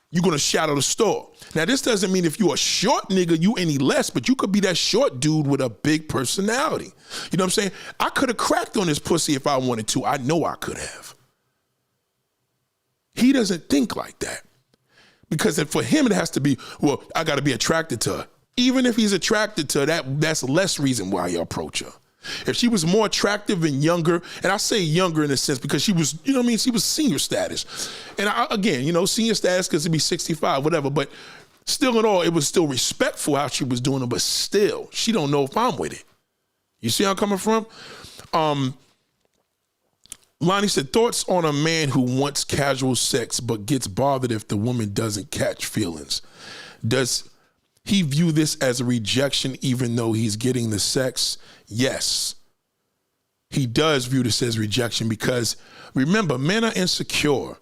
you're going to shadow the store. Now, this doesn't mean if you're a short nigga, you any less, but you could be that short dude with a big personality. You know what I'm saying? I could have cracked on this pussy if I wanted to. I know I could have. He doesn't think like that. Because for him, it has to be, well, I got to be attracted to her. Even if he's attracted to her, that's less reason why you approach her. If she was more attractive and younger, and I say younger in a sense because she was, you know what I mean? She was senior status. And again, you know, senior status because it'd be 65, whatever. But still in all, it was still respectful how she was doing it, but still, she don't know if I'm with it. You see how I'm coming from? Lonnie said, thoughts on a man who wants casual sex but gets bothered if the woman doesn't catch feelings. Does he view this as a rejection even though he's getting the sex? Yes, he does view this as rejection because remember, men are insecure.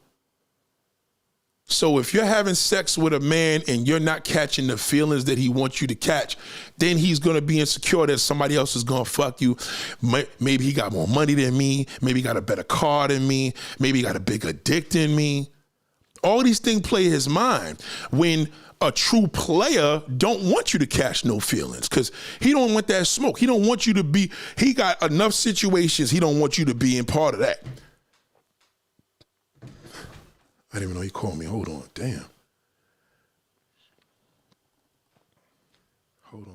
So if you're having sex with a man and you're not catching the feelings that he wants you to catch, then he's going to be insecure that somebody else is going to fuck you. Maybe he got more money than me. Maybe he got a better car than me. Maybe he got a bigger dick than me. All these things play his mind when a true player don't want you to catch no feelings because he don't want that smoke. He don't want you to be, he got enough situations he don't want you to be in part of that. I didn't even know he called me. Hold on. Damn. Hold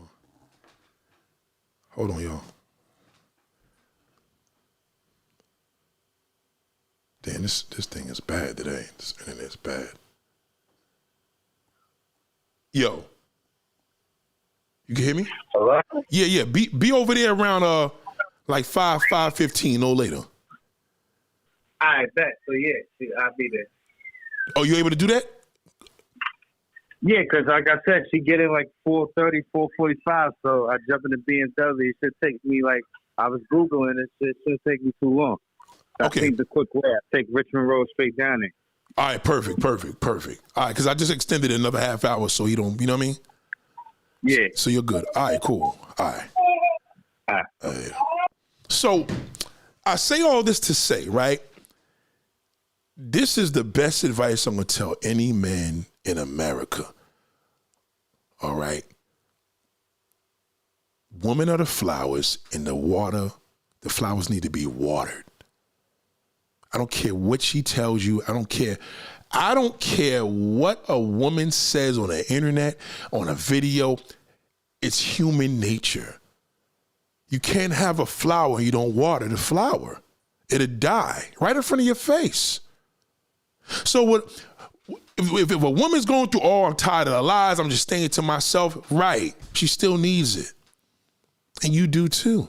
on, y'all. Damn, this thing is bad today. This internet's bad. Yo. You can hear me? Hello? Yeah. Be over there around like 5:15, no later. I bet. So yeah, I'll be there. Oh, you able to do that? Yeah, because like I said, she get in like 4:30, 4:45. So I jump in the BMW. It should take me like, I was Googling it. It shouldn't take me too long. I think the quick way. I take Richmond Road straight down there. All right, perfect. All right, because I just extended it another half hour so you don't, you know what I mean? Yeah. So you're good. All right, cool. All right. So I say all this to say, right? This is the best advice I'm going to tell any man in America. All right? Women are the flowers in the water. The flowers need to be watered. I don't care what she tells you. I don't care. I don't care what a woman says on the internet, on a video. It's human nature. You can't have a flower and you don't water the flower. It'll die right in front of your face. So if a woman's going through, oh, I'm tired of the lies, I'm just staying to myself, right, she still needs it. And you do too.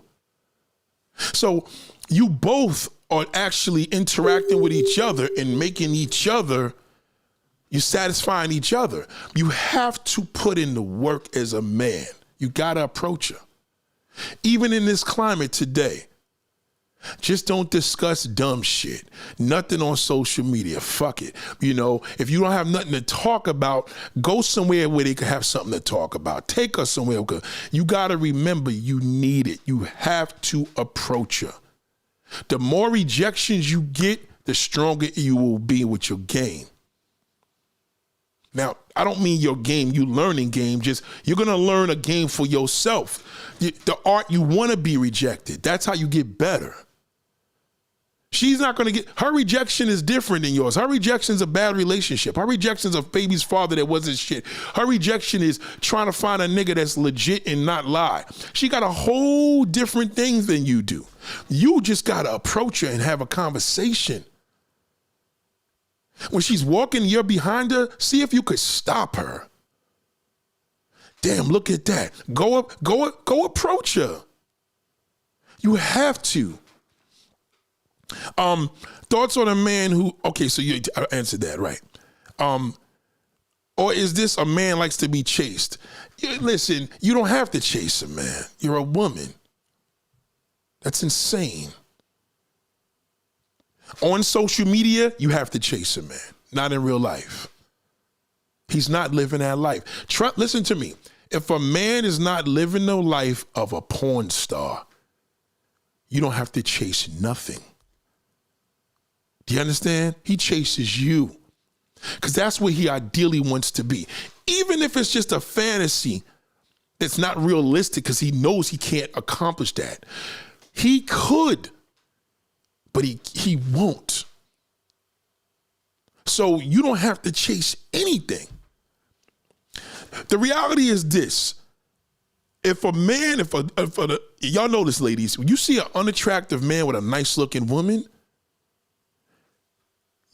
So you both are actually interacting with each other and making each other, you're satisfying each other. You have to put in the work as a man. You got to approach her. Even in this climate today, just don't discuss dumb shit. Nothing on social media. Fuck it. You know, if you don't have nothing to talk about, go somewhere where they can have something to talk about. Take her somewhere. You got to remember you need it. You have to approach her. The more rejections you get, the stronger you will be with your game. Now, I don't mean your game, you learning game, just you're going to learn a game for yourself. The art you want to be rejected. That's how you get better. She's not going to get, her rejection is different than yours. Her rejection is a bad relationship. Her rejection is a baby's father that wasn't shit. Her rejection is trying to find a nigga that's legit and not lie. She got a whole different thing than you do. You just got to approach her and have a conversation. When she's walking, you're behind her, see if you could stop her. Damn, look at that. Go approach her. You have to. Thoughts on a man who, okay, so you answered that, right? Or is this a man likes to be chased? Listen, you don't have to chase a man. You're a woman. That's insane. On social media, you have to chase a man, not in real life. He's not living that life. Listen to me. If a man is not living the life of a porn star, you don't have to chase nothing. Do you understand? He chases you because that's where he ideally wants to be. Even if it's just a fantasy that's not realistic because he knows he can't accomplish that. He could, but he won't. So you don't have to chase anything. The reality is this. If a man, y'all know this, ladies, when you see an unattractive man with a nice looking woman,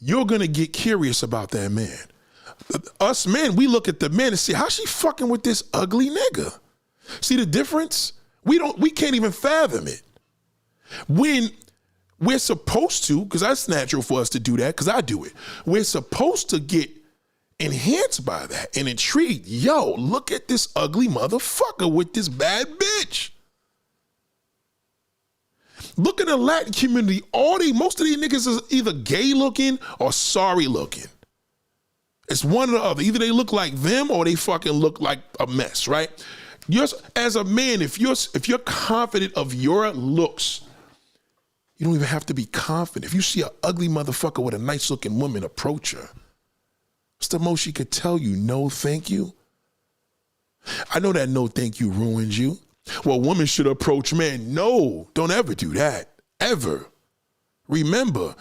you're going to get curious about that man. Us men, we look at the men and say, how's she fucking with this ugly nigga? See the difference? We can't even fathom it. When we're supposed to, because that's natural for us to do that, because I do it. We're supposed to get enhanced by that and intrigued. Yo, look at this ugly motherfucker with this bad bitch. Look at the Latin community. Most of these niggas is either gay looking or sorry looking. It's one or the other. Either they look like them or they fucking look like a mess, right? As a man, if you're confident of your looks, you don't even have to be confident. If you see an ugly motherfucker with a nice looking woman, approach her. What's the most she could tell you? No, thank you. I know that no, thank you ruins you. Well, women should approach men. No, don't ever do that. Ever. Remember,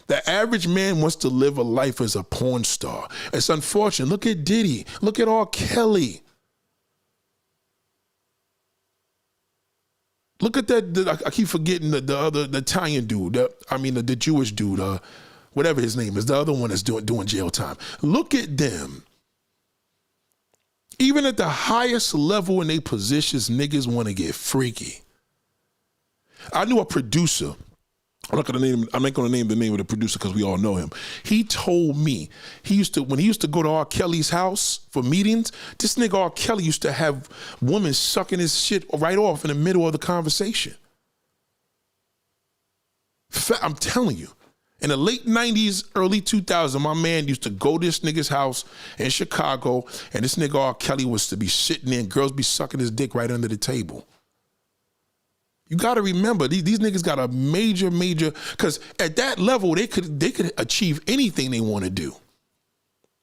the average man wants to live a life as a porn star. It's unfortunate. Look at Diddy. Look at R. Kelly. Look at that. I keep forgetting the other, the Italian dude. The Jewish dude. Whatever his name is. The other one that's doing jail time. Look at them. Even at the highest level in their positions, niggas want to get freaky. I knew a producer. I'm not going to name the name of the producer because we all know him. He told me when he used to go to R. Kelly's house for meetings, this nigga R. Kelly used to have women sucking his shit right off in the middle of the conversation. I'm telling you. In the late 90s, early 2000s, my man used to go to this nigga's house in Chicago, and this nigga R. Kelly was to be sitting there and girls be sucking his dick right under the table. You got to remember, these niggas got a major, because at that level, they could achieve anything they want to do.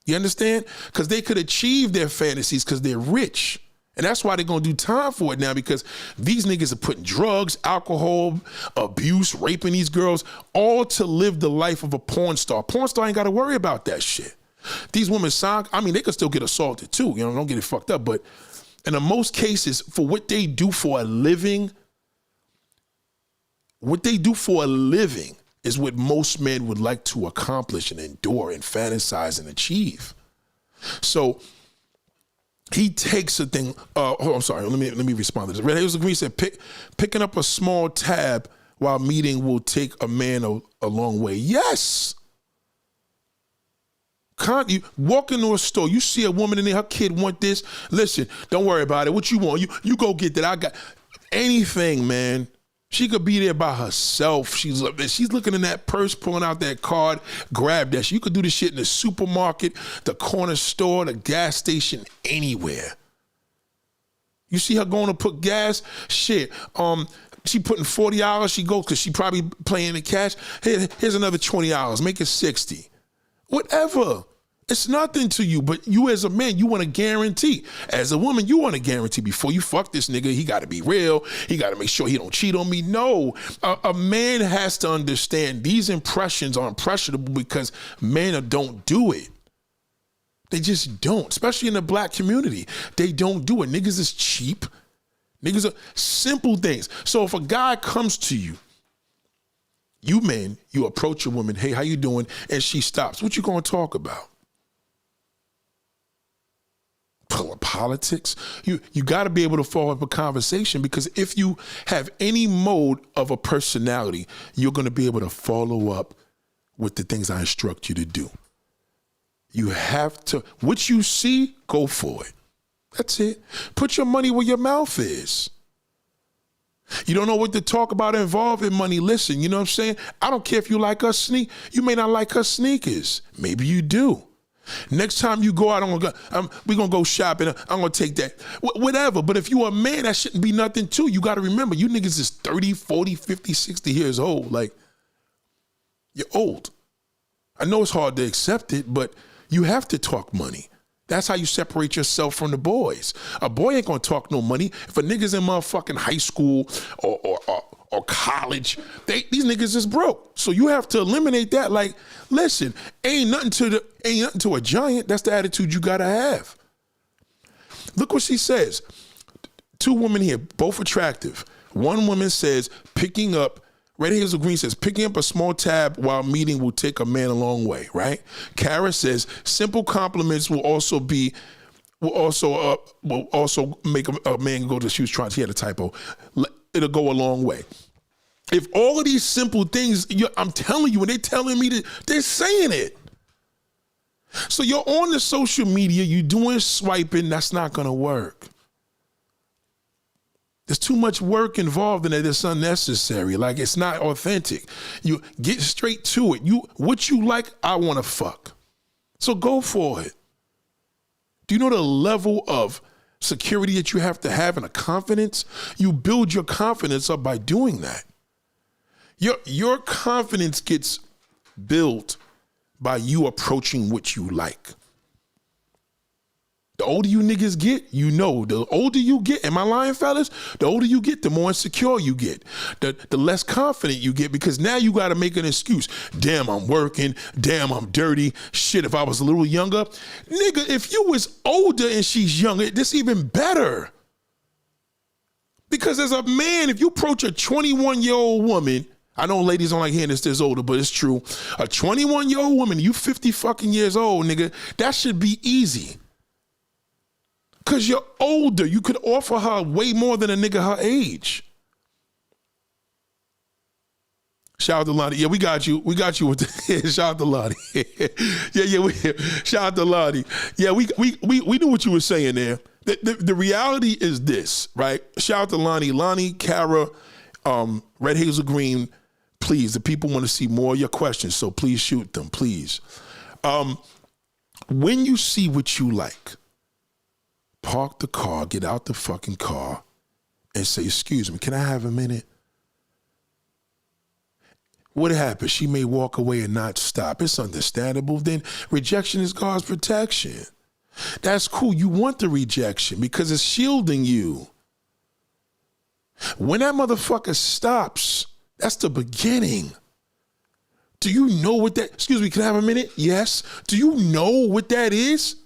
You understand? Because they could achieve their fantasies because they're rich. And that's why they're going to do time for it now, because these niggas are putting drugs, alcohol, abuse, raping these girls, all to live the life of a porn star. Porn star ain't got to worry about that shit. These women they could still get assaulted too. Don't get it fucked up. But in the most cases, for what they do for a living, is what most men would like to accomplish and endure and fantasize and achieve. So he takes a thing. I'm sorry. Let me respond to this. Red Hazel's Green said, picking up a small tab while meeting will take a man a long way. Yes. You walk into a store, you see a woman in there, her kid want this. Listen, don't worry about it. What you want? You go get that. I got anything, man. She could be there by herself. She's looking in that purse, pulling out that card, grab that. You could do this shit in the supermarket, the corner store, the gas station, anywhere. You see her going to put gas? Shit. She putting $40. She goes because she probably playing the cash. Here's another $20. Make it $60. Whatever. It's nothing to you, but you as a man, you want to guarantee. As a woman, you want to guarantee before you fuck this nigga, he got to be real. He got to make sure he don't cheat on me. No, a man has to understand these impressions are impressionable because men don't do it. They just don't, especially in the black community. They don't do it. Niggas is cheap. Niggas are simple things. So if a guy comes to you, you men, you approach a woman, hey, how you doing? And she stops. What you gonna talk about? Politics? You got to be able to follow up a conversation, because if you have any mode of a personality, you're going to be able to follow up with the things I instruct you to do. You have to, what you see, go for it. That's it. Put your money where your mouth is. You don't know what to talk about involved in money. Listen, you know what I'm saying? I don't care if you like her you may not like her sneakers. Maybe you do. Next time you go out, we're going to go shopping. I'm going to take that. Whatever. But if you're a man, that shouldn't be nothing too. You got to remember, you niggas is 30, 40, 50, 60 years old. Like, you're old. I know it's hard to accept it, but you have to talk money. That's how you separate yourself from the boys. A boy ain't going to talk no money. If a nigga's in motherfucking high school or college, these niggas is broke. So you have to eliminate that. Like, listen, ain't nothing to a giant. That's the attitude you gotta have. Look what she says. Two women here, both attractive. One woman says, Red Hazel Green says, picking up a small tab while meeting will take a man a long way, right? Kara says, simple compliments will also make a man go to, she had a typo. It'll go a long way. If all of these simple things, I'm telling you, when they're telling me that, they're saying it. So you're on the social media, you're doing swiping, that's not gonna work. There's too much work involved in it. It's unnecessary. Like, it's not authentic. You get straight to it. What you like, I want to fuck. So go for it. Do you know the level of security that you have to have and a confidence? You build your confidence up by doing that. Your confidence gets built by you approaching what you like. The older you niggas get, the older you get, am I lying, fellas? The older you get, the more insecure you get. The less confident you get, because now you got to make an excuse. Damn, I'm working. Damn, I'm dirty. Shit, if I was a little younger. Nigga, if you was older and she's younger, this even better. Because as a man, if you approach a 21-year-old woman, I know ladies don't like hearing this older, but it's true. A 21-year-old woman, you 50 fucking years old, nigga, that should be easy. Because you're older. You could offer her way more than a nigga her age. Shout out to Lonnie. Yeah, we got you. We got you with the shout out to Lonnie. Shout out to Lonnie. Yeah, we knew what you were saying there. The reality is this, right? Shout out to Lonnie. Lonnie, Kara, Red Hazel Green, please. The people want to see more of your questions, so please shoot them, please. When you see what you like, park the car, get out the fucking car, and say, excuse me, can I have a minute? What happens? She may walk away and not stop. It's understandable. Then rejection is God's protection. That's cool. You want the rejection because it's shielding you. When that motherfucker stops, that's the beginning. Do you know what that, excuse me, can I have a minute? Yes. Do you know what that is?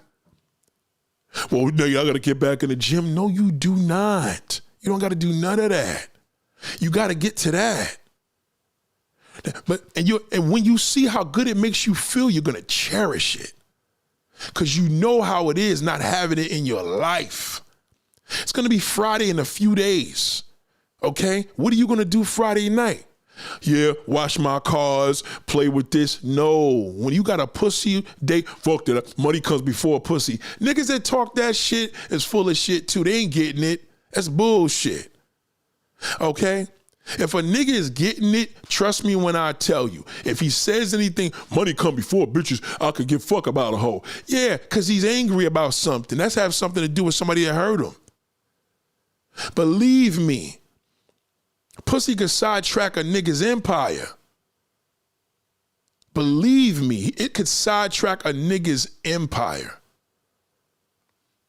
Well, no, y'all got to get back in the gym. No, you do not. You don't got to do none of that. You got to get to that. And when you see how good it makes you feel, you're going to cherish it. Because you know how it is not having it in your life. It's going to be Friday in a few days. Okay? What are you going to do Friday night? Yeah, wash my cars, play with this. No, when you got a pussy, fuck that. Money comes before pussy. Niggas that talk that shit is full of shit too. They ain't getting it. That's bullshit. Okay? If a nigga is getting it, trust me when I tell you. If he says anything, money come before bitches, I could give fuck about a hoe. Yeah, because he's angry about something. That's have something to do with somebody that hurt him. Believe me. Pussy can sidetrack a nigga's empire. Believe me, it could sidetrack a nigga's empire.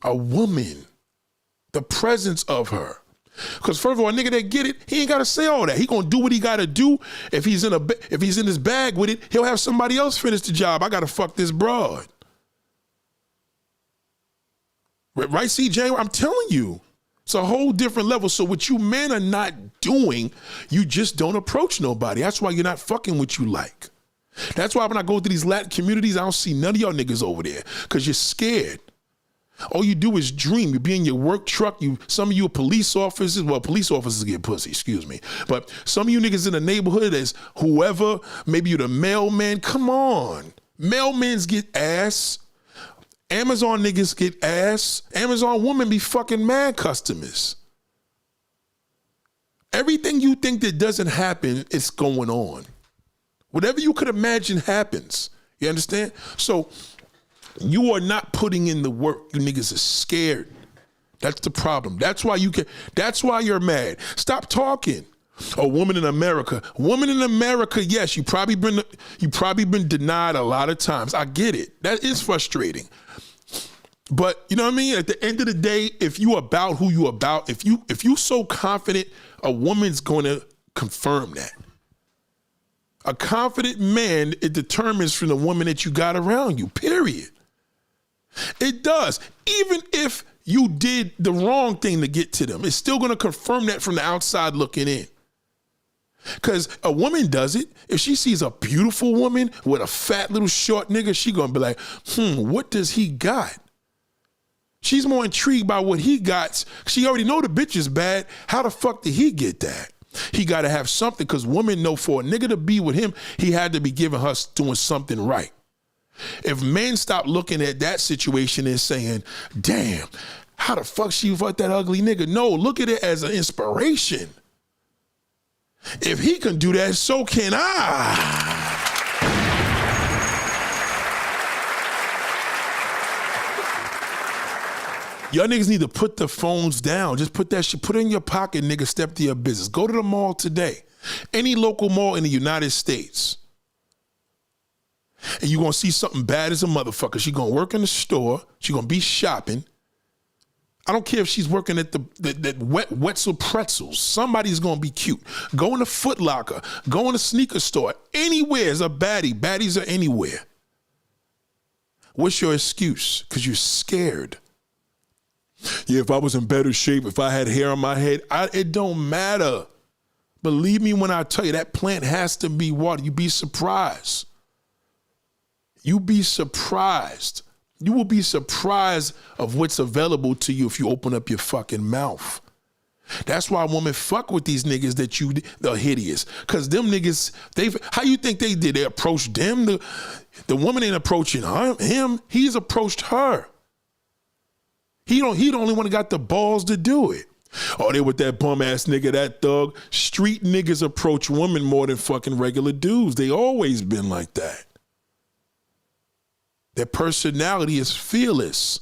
A woman, the presence of her. Because first of all, a nigga that get it, he ain't got to say all that. He gonna do what he got to do. If he's in his bag with it, he'll have somebody else finish the job. I got to fuck this broad. Right, CJ? I'm telling you. It's a whole different level. So what you men are not doing, you just don't approach nobody. That's why you're not fucking what you like. That's why when I go to these Latin communities, I don't see none of y'all niggas over there because you're scared. All you do is dream. You be in your work truck. Some of you are police officers. Well, police officers get pussy, excuse me. But some of you niggas in the neighborhood as whoever, maybe you're the mailman. Come on. Mailmans get ass. Amazon niggas get ass. Amazon women be fucking mad customers. Everything you think that doesn't happen, it's going on. Whatever you could imagine happens. You understand? So you are not putting in the work. You niggas are scared. That's the problem. That's why you're mad. Stop talking. A woman in America. Woman in America, yes, you probably been denied a lot of times. I get it. That is frustrating. But you know what I mean? At the end of the day, if you about who you about, if you so confident, a woman's gonna confirm that. A confident man, it determines from the woman that you got around you, period. It does. Even if you did the wrong thing to get to them, it's still going to confirm that from the outside looking in. Because a woman does it. If she sees a beautiful woman with a fat little short nigga, she going to be like, what does he got? She's more intrigued by what he got. She already know the bitch is bad. How the fuck did he get that? He got to have something because women know for a nigga to be with him, he had to be giving her doing something right. If men stop looking at that situation and saying, damn, how the fuck she fucked that ugly nigga? No, look at it as an inspiration. If he can do that, so can I. Y'all niggas need to put the phones down. Just put that shit, put it in your pocket, nigga, step to your business. Go to the mall today. Any local mall in the United States. And you're going to see something bad as a motherfucker. She's going to work in the store. She's going to be shopping. I don't care if she's working at the Wetzel Pretzels. Somebody's going to be cute. Go in a Foot Locker. Go in a sneaker store. Anywhere is a baddie. Baddies are anywhere. What's your excuse? Because you're scared. Yeah, if I was in better shape, if I had hair on my head, it don't matter. Believe me when I tell you, that plant has to be watered. You'd be surprised. You be surprised. You will be surprised of what's available to you if you open up your fucking mouth. That's why women fuck with these niggas that they're hideous. Cause them niggas, how you think they did? They approached them. The woman ain't approaching him. He's approached her. He the only one that got the balls to do it. Oh, they with that bum ass nigga, that thug. Street niggas approach women more than fucking regular dudes. They always been like that. Their personality is fearless.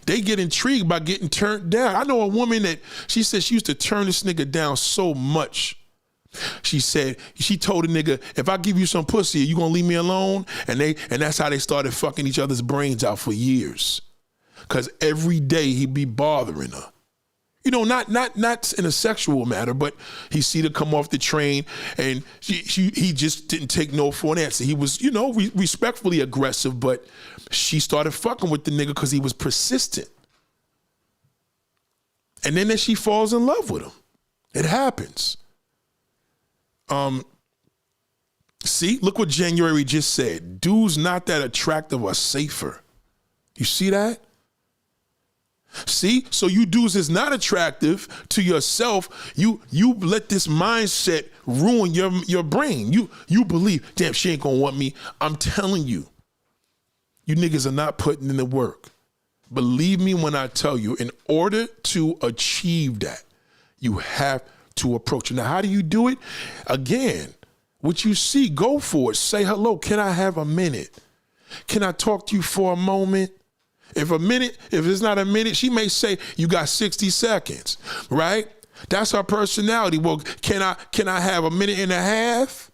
They get intrigued by getting turned down. I know a woman that she said she used to turn this nigga down so much. She said, she told a nigga, if I give you some pussy, are you gonna leave me alone? And that's how they started fucking each other's brains out for years. Cause every day he'd be bothering her. You know, not in a sexual matter, but he see her come off the train and he just didn't take no for an answer. He was, respectfully aggressive, but she started fucking with the nigga because he was persistent. And then she falls in love with him. It happens. See, look what January just said. Dudes not that attractive are safer. You see that? See, so you dudes is not attractive to yourself. You let this mindset ruin your brain. You believe, damn, she ain't gonna want me. I'm telling you, you niggas are not putting in the work. Believe me when I tell you, in order to achieve that, you have to approach it. Now, how do you do it? Again, what you see, go for it. Say hello. Can I have a minute? Can I talk to you for a moment? If it's not a minute, she may say, you got 60 seconds, right? That's her personality. Well, can I have a minute and a half?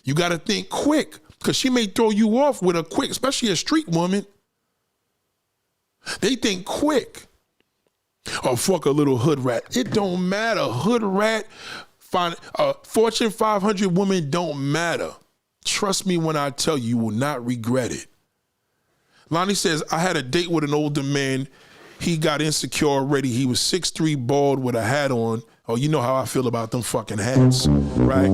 You got to think quick. Because she may throw you off with a quick, especially a street woman. They think quick. Oh, fuck a little hood rat. It don't matter. Hood rat, Fortune 500 woman don't matter. Trust me when I tell you, you will not regret it. Lonnie says, I had a date with an older man. He got insecure already. He was 6'3", bald with a hat on. Oh, you know how I feel about them fucking hats, right?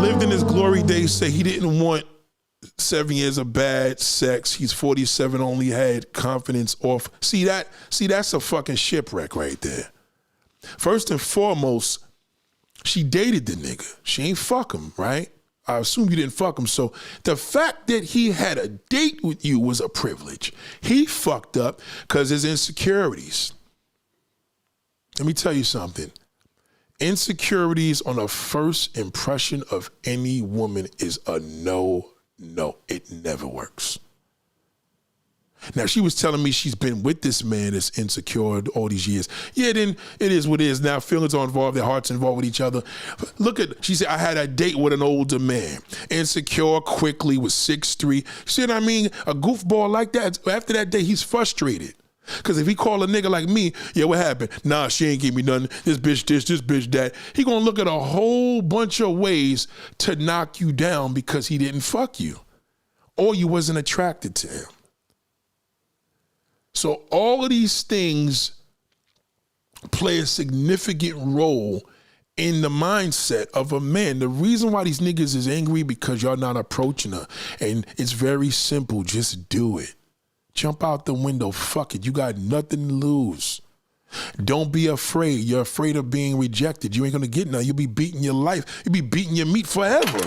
Lived in his glory days, say he didn't want 7 years of bad sex. He's 47, only had confidence off. See, that's a fucking shipwreck right there. First and foremost, she dated the nigga. She ain't fuck him, right? I assume you didn't fuck him. So the fact that he had a date with you was a privilege. He fucked up because his insecurities. Let me tell you something. Insecurities on a first impression of any woman is a no. It never works. Now, she was telling me she's been with this man that's insecure all these years. Yeah, then it is what it is. Now feelings are involved, their hearts involved with each other. Look at, she said, I had a date with an older man. Insecure, quickly, was 6'3". See what I mean? A goofball like that, after that day, he's frustrated. Because if he call a nigga like me, yeah, what happened? Nah, she ain't give me nothing. This bitch this bitch that. He gonna look at a whole bunch of ways to knock you down because he didn't fuck you. Or you wasn't attracted to him. So all of these things play a significant role in the mindset of a man. The reason why these niggas is angry because y'all not approaching her. And it's very simple. Just do it. Jump out the window. Fuck it. You got nothing to lose. Don't be afraid. You're afraid of being rejected. You ain't going to get none. You'll be beating your life. You'll be beating your meat forever.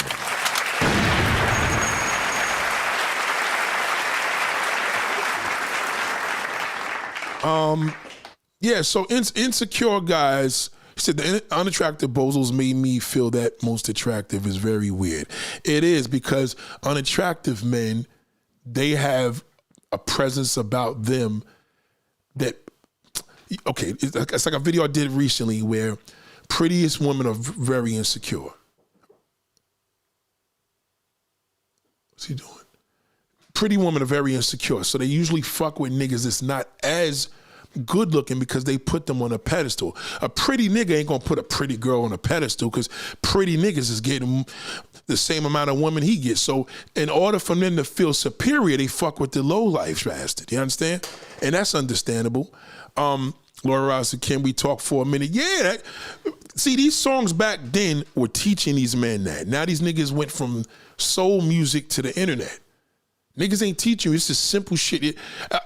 Yeah, so insecure guys, he said the unattractive bozos made me feel that most attractive is very weird. It is, because unattractive men, they have a presence about them that, okay, it's like a video I did recently where prettiest women are very insecure. What's he doing? Pretty women are very insecure, so they usually fuck with niggas that's not as good looking because they put them on a pedestal. A pretty nigga ain't gonna put a pretty girl on a pedestal because pretty niggas is getting the same amount of women he gets. So in order for them to feel superior, they fuck with the low life bastard. You understand? And that's understandable. Laura Rouse said, can we talk for a minute? Yeah. See, these songs back then were teaching these men that. Now these niggas went from soul music to the internet. Niggas ain't teaching you. It's just simple shit.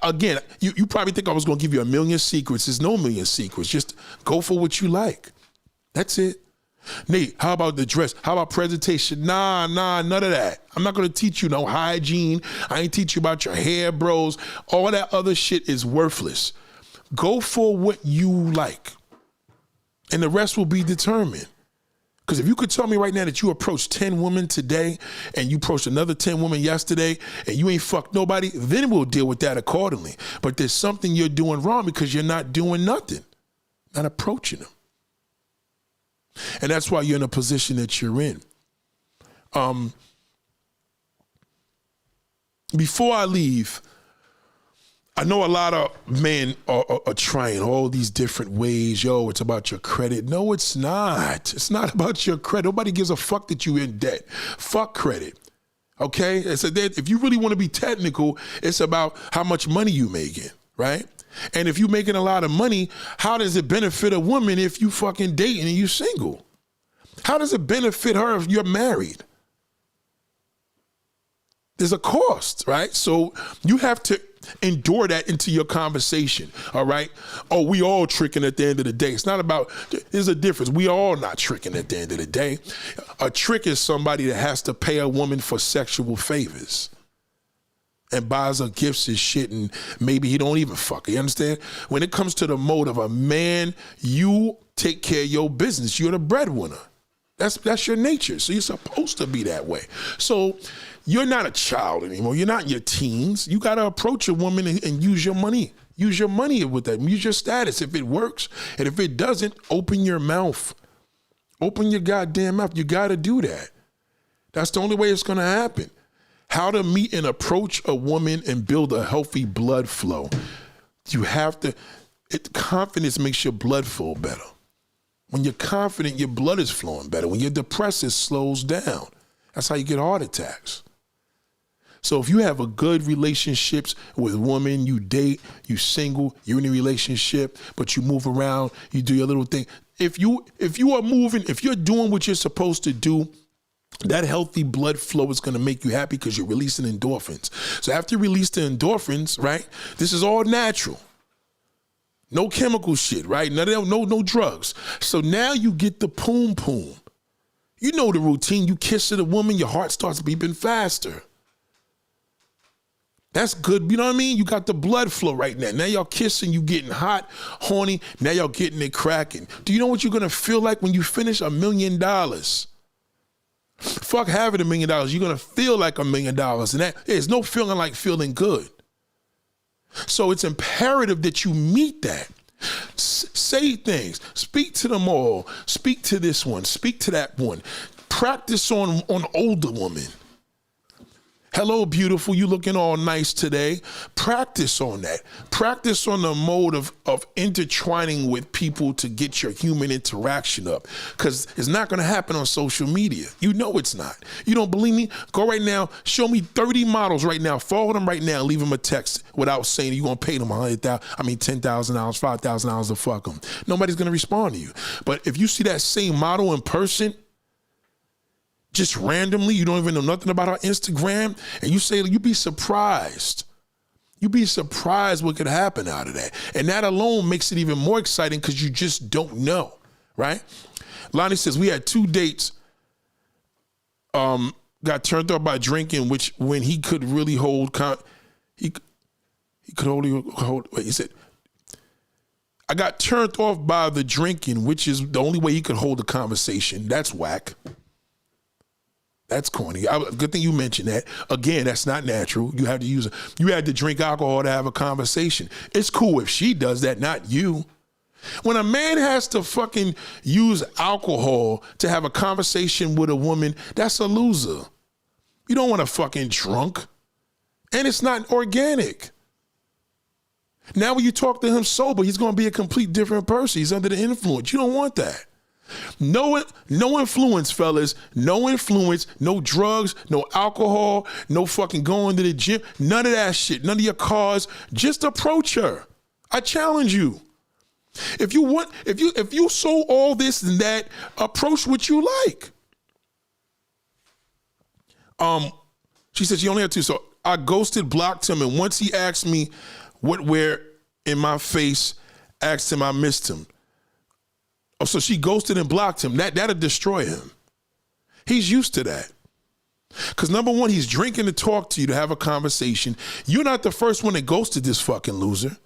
Again, you probably think I was going to give you a million secrets. There's no million secrets. Just go for what you like. That's it. Nate, how about the dress? How about presentation? Nah, none of that. I'm not going to teach you no hygiene. I ain't teach you about your hair, bros. All that other shit is worthless. Go for what you like. And the rest will be determined. Because if you could tell me right now that you approached 10 women today and you approached another 10 women yesterday and you ain't fucked nobody, then we'll deal with that accordingly. But there's something you're doing wrong because you're not doing nothing, not approaching them. And that's why you're in a position that you're in. Before I leave, I know a lot of men are trying all these different ways. Yo, it's about your credit. No, it's not. It's not about your credit. Nobody gives a fuck that you in debt. Fuck credit. Okay? If you really want to be technical, it's about how much money you making, right? And if you're making a lot of money, how does it benefit a woman if you fucking dating and you single? How does it benefit her if you're married? There's a cost, right? So you have to endure that into your conversation, all right? Oh, we all tricking at the end of the day. It's not about, there's a difference. We all not tricking at the end of the day. A trick is somebody that has to pay a woman for sexual favors and buys her gifts and shit, and maybe he don't even fuck her, you understand? When it comes to the mode of a man, you take care of your business. You're the breadwinner. That's your nature. So you're supposed to be that way. So you're not a child anymore. You're not in your teens. You got to approach a woman and use your money. Use your money with that. Use your status if it works. And if it doesn't, open your mouth. Open your goddamn mouth. You got to do that. That's the only way it's going to happen. How to meet and approach a woman and build a healthy blood flow. You have to, confidence makes your blood flow better. When you're confident, your blood is flowing better. When you're depressed, it slows down. That's how you get heart attacks. So if you have a good relationships with women, you date, you single, you're in a relationship, but you move around, you do your little thing. If you are moving, if you're doing what you're supposed to do, that healthy blood flow is going to make you happy because you're releasing endorphins. So after you release the endorphins, right, this is all natural. No chemical shit, right? No drugs. So now you get the Pum Pum. You know the routine. You kiss at a woman, your heart starts beeping faster. That's good. You know what I mean? You got the blood flow right now. Now y'all kissing, you getting hot, horny. Now y'all getting it cracking. Do you know what you're going to feel like when you finish $1 million? Fuck having $1 million. You're going to feel like $1 million. And that there's no feeling like feeling good. So it's imperative that you meet that. Say things. Speak to them all. Speak to this one. Speak to that one. Practice on older women. Hello, beautiful. You looking all nice today. Practice on that. Practice on the mode of intertwining with people to get your human interaction up. Because it's not going to happen on social media. You know it's not. You don't believe me? Go right now. Show me 30 models right now. Follow them right now. Leave them a text without saying you're going to pay them $10,000, $5,000 to fuck them. Nobody's going to respond to you. But if you see that same model in person, just randomly, you don't even know nothing about her Instagram, and you say, you'd be surprised. You'd be surprised what could happen out of that. And that alone makes it even more exciting because you just don't know, right? Lonnie says, we had 2 dates, got turned off by drinking, which when he could really hold, he could only hold, wait, he said, I got turned off by the drinking, which is the only way he could hold a conversation. That's whack. That's corny. Good thing you mentioned that. Again, that's not natural. You had to drink alcohol to have a conversation. It's cool if she does that, not you. When a man has to fucking use alcohol to have a conversation with a woman, that's a loser. You don't want a fucking drunk. And it's not organic. Now when you talk to him sober, he's going to be a complete different person. He's under the influence. You don't want that. No influence, fellas. No influence, no drugs, no alcohol, no fucking going to the gym. None of that shit. None of your cars. Just approach her. I challenge you. If you saw all this and that, approach what you like. She said she only had 2. So I ghosted, blocked him, and once he asked me where in my face, asked him I missed him. Oh, so she ghosted and blocked him. That'll destroy him. He's used to that. Because number one, he's drinking to talk to you, to have a conversation. You're not the first one that ghosted this fucking loser.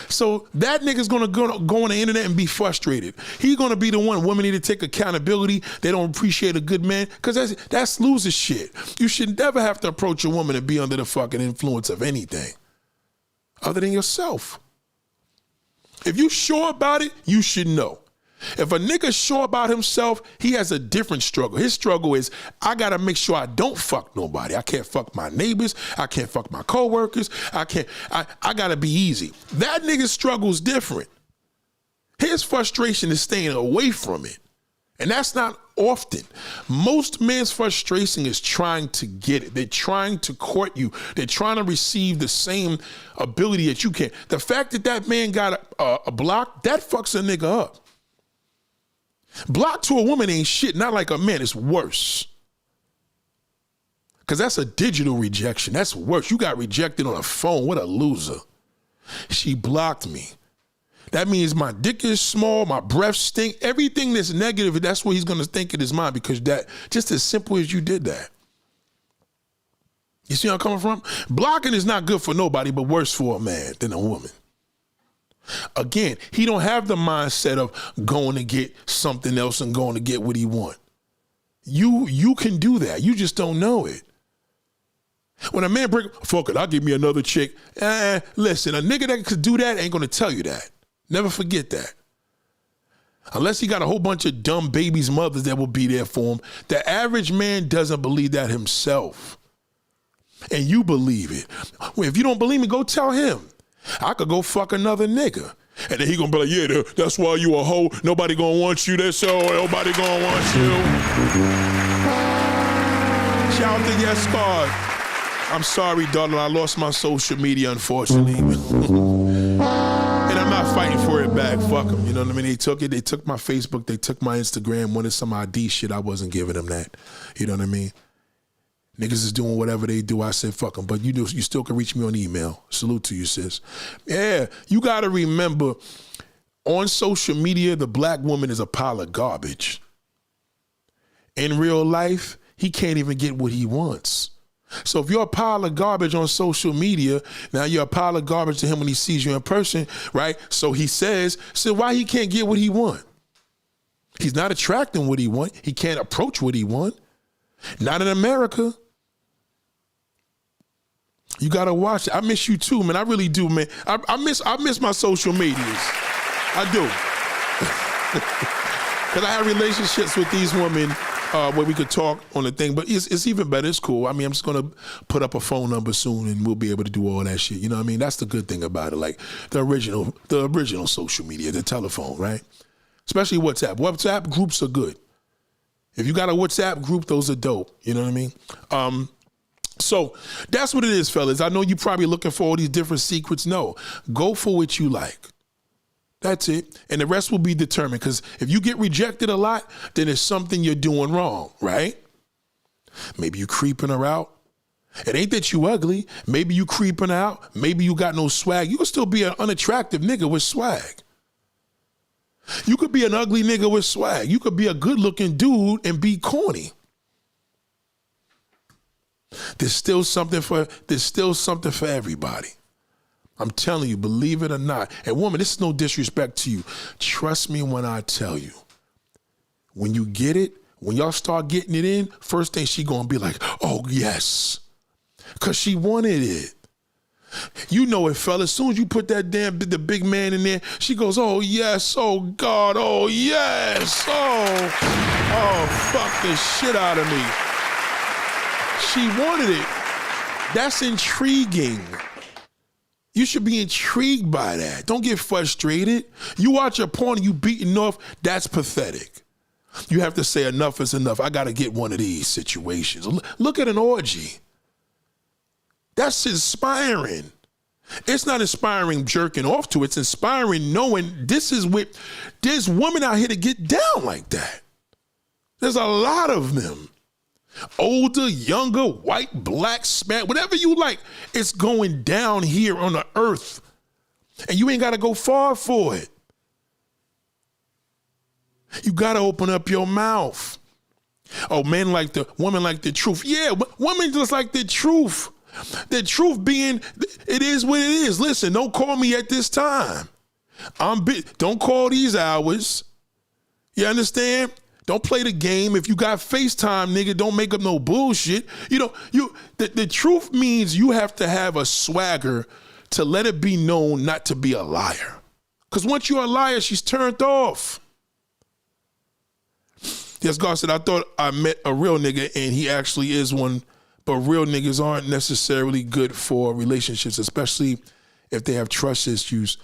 So that nigga's gonna go on the internet and be frustrated. He's gonna be the one women need to take accountability. They don't appreciate a good man. Because that's loser shit. You should never have to approach a woman and be under the fucking influence of anything other than yourself. If you're sure about it, you should know. If a nigga's sure about himself, he has a different struggle. His struggle is, I gotta make sure I don't fuck nobody. I can't fuck my neighbors. I can't fuck my coworkers. I gotta be easy. That nigga's struggle is different. His frustration is staying away from it. And that's not often. Most men's frustration is trying to get it. They're trying to court you. They're trying to receive the same ability that you can. The fact that man got a block, that fucks a nigga up. Block to a woman ain't shit, not like a man. It's worse. Because that's a digital rejection. That's worse. You got rejected on a phone. What a loser. She blocked me. That means my dick is small, my breath stink. Everything that's negative, that's what he's going to think in his mind, because that, just as simple as you did that. You see where I'm coming from? Blocking is not good for nobody, but worse for a man than a woman. Again, he don't have the mindset of going to get something else and going to get what he want. You can do that. You just don't know it. When a man fuck it, I'll give me another chick. Listen, a nigga that could do that ain't going to tell you that. Never forget that. Unless he got a whole bunch of dumb babies' mothers that will be there for him. The average man doesn't believe that himself. And you believe it. Well, if you don't believe me, go tell him. I could go fuck another nigga. And then he gonna be like, yeah, that's why you a hoe. Nobody gonna want you. That's all. Nobody gonna want you. Shout out to Yes God. I'm sorry, darling. I lost my social media, unfortunately. And I'm not fighting for it back. Fuck them. You know what I mean? They took it. They took my Facebook. They took my Instagram. Wanted some ID shit. I wasn't giving them that. You know what I mean? Niggas is doing whatever they do. I said, fuck them. But you still can reach me on email. Salute to you, sis. Yeah, you got to remember, on social media, the black woman is a pile of garbage. In real life, he can't even get what he wants. So if you're a pile of garbage on social media, now you're a pile of garbage to him when he sees you in person, right? So he says, so why he can't get what he want? He's not attracting what he want. He can't approach what he want. Not in America. You gotta watch it. I miss you too, man. I really do, man. I miss my social medias. I do. Because I had relationships with these women where we could talk on the thing, but it's even better. It's cool. I mean, I'm just gonna put up a phone number soon, and we'll be able to do all that shit. You know what I mean? That's the good thing about it. Like the original social media, the telephone, right? Especially WhatsApp. WhatsApp groups are good. If you got a WhatsApp group, those are dope. You know what I mean? So that's what it is, fellas. I know you're probably looking for all these different secrets. No, go for what you like. That's it. And the rest will be determined. Because if you get rejected a lot, then it's something you're doing wrong, right? Maybe you creeping her out. It ain't that you ugly. Maybe you creeping out. Maybe you got no swag. You can still be an unattractive nigga with swag. You could be an ugly nigga with swag. You could be a good looking dude and be corny. There's still something for everybody. I'm telling you, believe it or not. And woman, this is no disrespect to you. Trust me when I tell you. When you get it, when y'all start getting it in, first thing she gonna be like, oh yes. Cause she wanted it. You know it, fella. As soon as you put that the big man in there, she goes, oh yes, oh God, oh yes, oh, fuck the shit out of me. She wanted it. That's intriguing. You should be intrigued by that. Don't get frustrated. You watch a porn and you beating off, that's pathetic. You have to say enough is enough. I got to get one of these situations. Look at an orgy. That's inspiring. It's not inspiring jerking off to. It's inspiring knowing there's women out here to get down like that. There's a lot of them. Older, younger, white, black, Spanish, whatever you like, it's going down here on the earth. And you ain't got to go far for it. You got to open up your mouth. Oh, men like women like the truth. Yeah, women just like the truth. The truth being, it is what it is. Listen, don't call me at this time. Don't call these hours. You understand? Don't play the game. If you got FaceTime, nigga, don't make up no bullshit. You know, the truth means you have to have a swagger to let it be known not to be a liar. Because once you're a liar, she's turned off. Yes, God said, I thought I met a real nigga and he actually is one, but real niggas aren't necessarily good for relationships, especially if they have trust issues.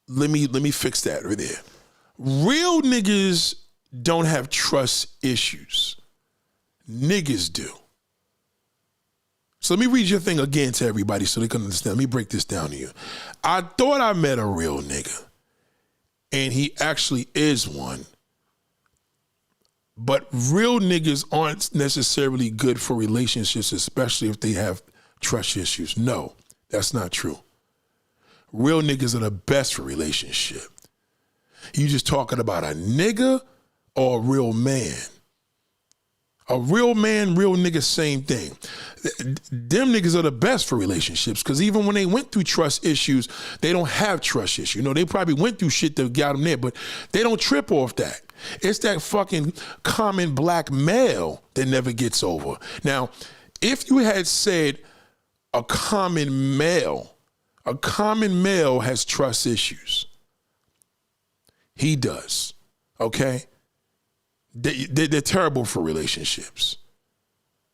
Let me fix that right there. Real niggas don't have trust issues. Niggas do. So let me read your thing again to everybody so they can understand. Let me break this down to you. I thought I met a real nigga, and he actually is one. But real niggas aren't necessarily good for relationships, especially if they have trust issues. No, that's not true. Real niggas are the best for relationship. You just talking about a nigga or a real man? A real man, real nigga, same thing. Them niggas are the best for relationships because even when they went through trust issues, they don't have trust issues. You know, they probably went through shit that got them there, but they don't trip off that. It's that fucking common black male that never gets over. Now, if you had said a common male, A common male has trust issues. He does, okay? They're terrible for relationships.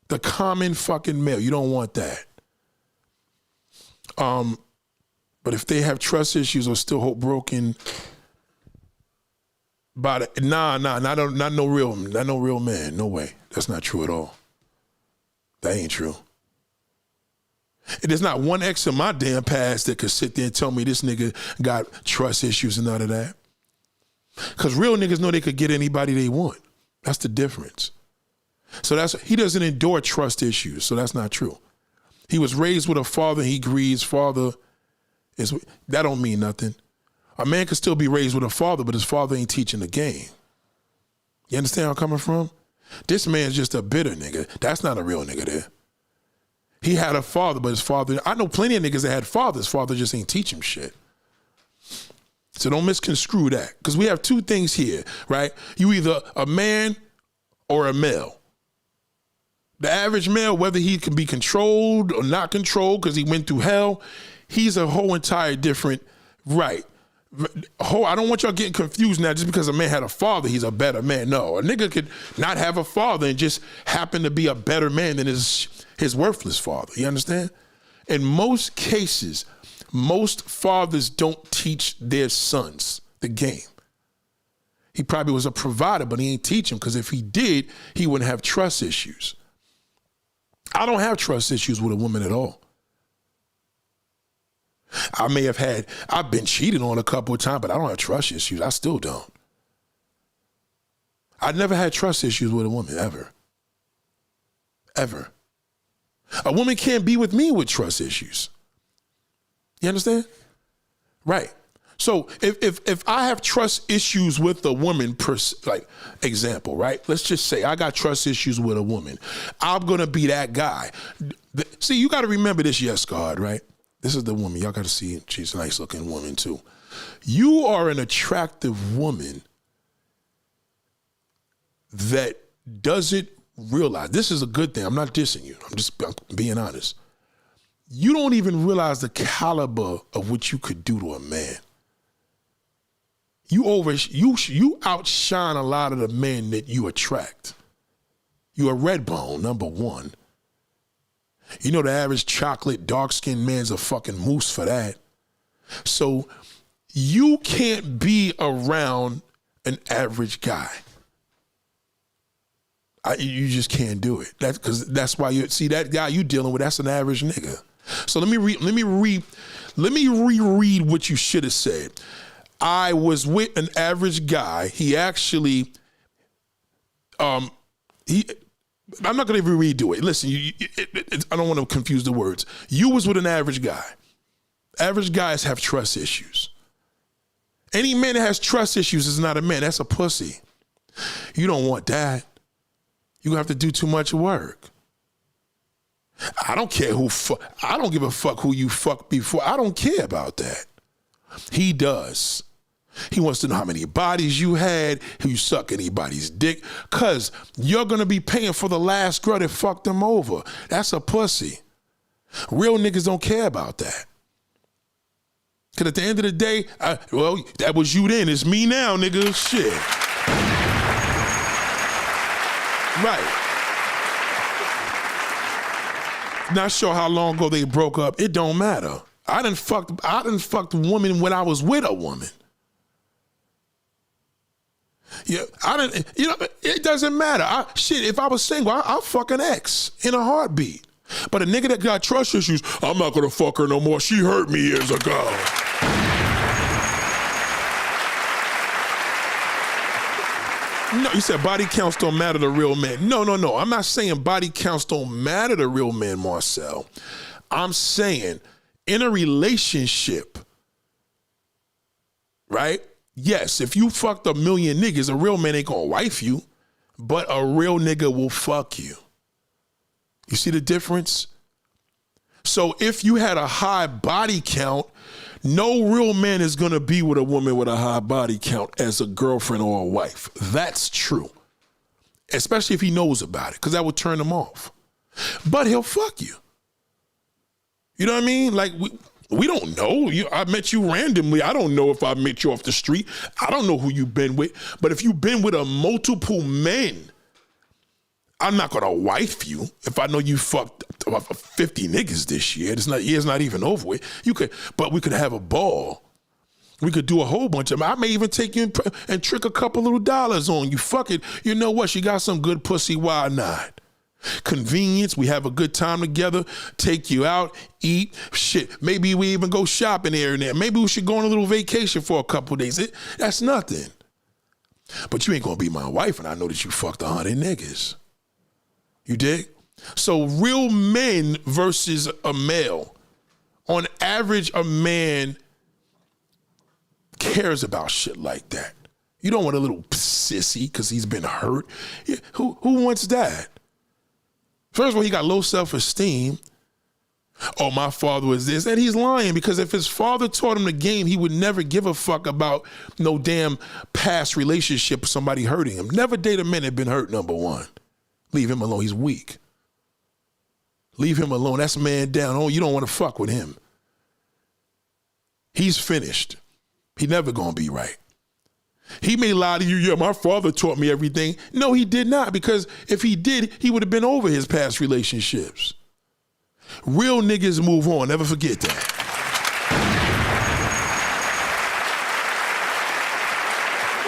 The common fucking male, you don't want that. But if they have trust issues or still hope broken, not no real man. No way. That's not true at all. That ain't true. There's not one ex in my damn past that could sit there and tell me this nigga got trust issues and none of that. Because real niggas know they could get anybody they want. That's the difference. So he doesn't endure trust issues, so that's not true. He was raised with a father, he agrees father that don't mean nothing. A man could still be raised with a father, but his father ain't teaching the game. You understand where I'm coming from? This man's just a bitter nigga. That's not a real nigga there. He had a father, but his father, I know plenty of niggas that had fathers. Father just ain't teach him shit. So don't misconstrue that. Because we have two things here, right? You either a man or a male. The average male, whether he can be controlled or not controlled because he went through hell, he's a whole entire different, right. I don't want y'all getting confused now just because a man had a father, he's a better man. No, a nigga could not have a father and just happen to be a better man than his worthless father. You understand? In most cases, most fathers don't teach their sons the game. He probably was a provider, but he ain't teach him because if he did, he wouldn't have trust issues. I don't have trust issues with a woman at all. I've been cheated on a couple of times, but I don't have trust issues. I still don't. I never had trust issues with a woman, ever. Ever. A woman can't be with me with trust issues. You understand? Right. So if I have trust issues with a woman, like example, right? Let's just say I got trust issues with a woman. I'm going to be that guy. See, you got to remember this, yes, God, right? This is the woman. Y'all got to see it. She's a nice looking woman too. You are an attractive woman that doesn't realize, this is a good thing. I'm not dissing you. I'm being honest. You don't even realize the caliber of what you could do to a man. You outshine a lot of the men that you attract. You're a red bone, number one. You know the average chocolate, dark-skinned man's a fucking moose for that. So you can't be around an average guy. You just can't do it. That's why you see that guy you dealing with. That's an average nigga. So let me reread what you should have said. I was with an average guy. He actually, I'm not going to even redo it. Listen, I don't want to confuse the words. You was with an average guy. Average guys have trust issues. Any man that has trust issues is not a man. That's a pussy. You don't want that. You have to do too much work. I don't care I don't give a fuck who you fucked before. I don't care about that. He does. He wants to know how many bodies you had, if you suck anybody's dick, because you're going to be paying for the last girl that fucked him over. That's a pussy. Real niggas don't care about that. Because at the end of the day, that was you then. It's me now, nigga. Shit. Right. Not sure how long ago they broke up. It don't matter. I done fucked a woman when I was with a woman. Yeah, it doesn't matter. If I was single, I'll fuck an ex in a heartbeat. But a nigga that got trust issues, I'm not gonna fuck her no more. She hurt me years ago. No, you said body counts don't matter to real men. No. I'm not saying body counts don't matter to real men, Marcel. I'm saying in a relationship, right? Yes, if you fucked a million niggas, a real man ain't gonna wife you, but a real nigga will fuck you. You see the difference? So if you had a high body count, no real man is gonna be with a woman with a high body count as a girlfriend or a wife. That's true. Especially if he knows about it, because that would turn him off. But he'll fuck you. You know what I mean? Like, We don't know. I met you randomly. I don't know if I met you off the street. I don't know who you've been with. But if you've been with a multiple men, I'm not gonna wife you if I know you fucked 50 niggas this year. Year's not even over with. But we could have a ball. We could do a whole bunch of them. I may even take you and trick a couple little dollars on you. Fuck it. You know what? She got some good pussy. Why not? Convenience. We have a good time together. Take you out, eat. Shit. Maybe we even go shopping here and there. Maybe we should go on a little vacation for a couple of days. That's nothing. But you ain't gonna be my wife, and I know that you fucked 100 niggas. You dig? So real men versus a male. On average, a man cares about shit like that. You don't want a little sissy because he's been hurt. Who wants that? First of all, he got low self-esteem. Oh, my father was this. And he's lying, because if his father taught him the game, he would never give a fuck about no damn past relationship with somebody hurting him. Never date a man that been hurt, number one. Leave him alone. He's weak. Leave him alone. That's a man down. Oh, you don't want to fuck with him. He's finished. He never gonna be right. He may lie to you, yeah, my father taught me everything. No, he did not, because if he did, he would have been over his past relationships. Real niggas move on. Never forget that.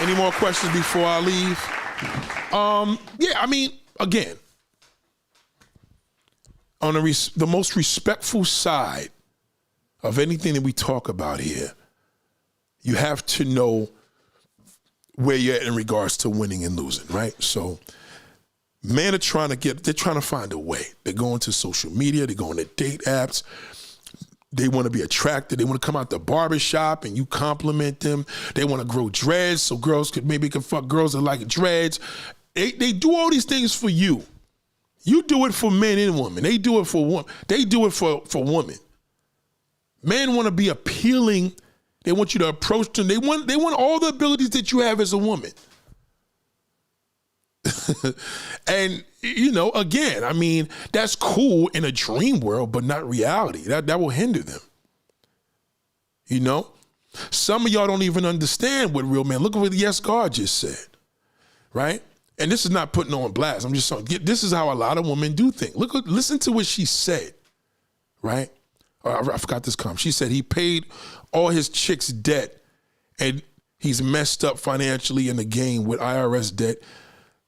Any more questions before I leave? Yeah, I mean, again, on the most respectful side of anything that we talk about here, you have to know where you're at in regards to winning and losing, right? So men are trying to find a way. They're going to social media, they're going to date apps. They want to be attracted. They want to come out the barbershop and you compliment them. They want to grow dreads so girls can fuck girls that like dreads. They do all these things for you. You do it for men and women. They do it for women. They do it for women. Men want to be appealing. They want you to approach them. They want all the abilities that you have as a woman. And, again, I mean, that's cool in a dream world, but not reality. That will hinder them. Some of y'all don't even understand what real men. Look at what Yes God just said, right? And this is not putting on blast. I'm just saying, this is how a lot of women do things. Listen to what she said, right? I forgot this comment. She said he paid all his chick's debt and he's messed up financially in the game with IRS debt.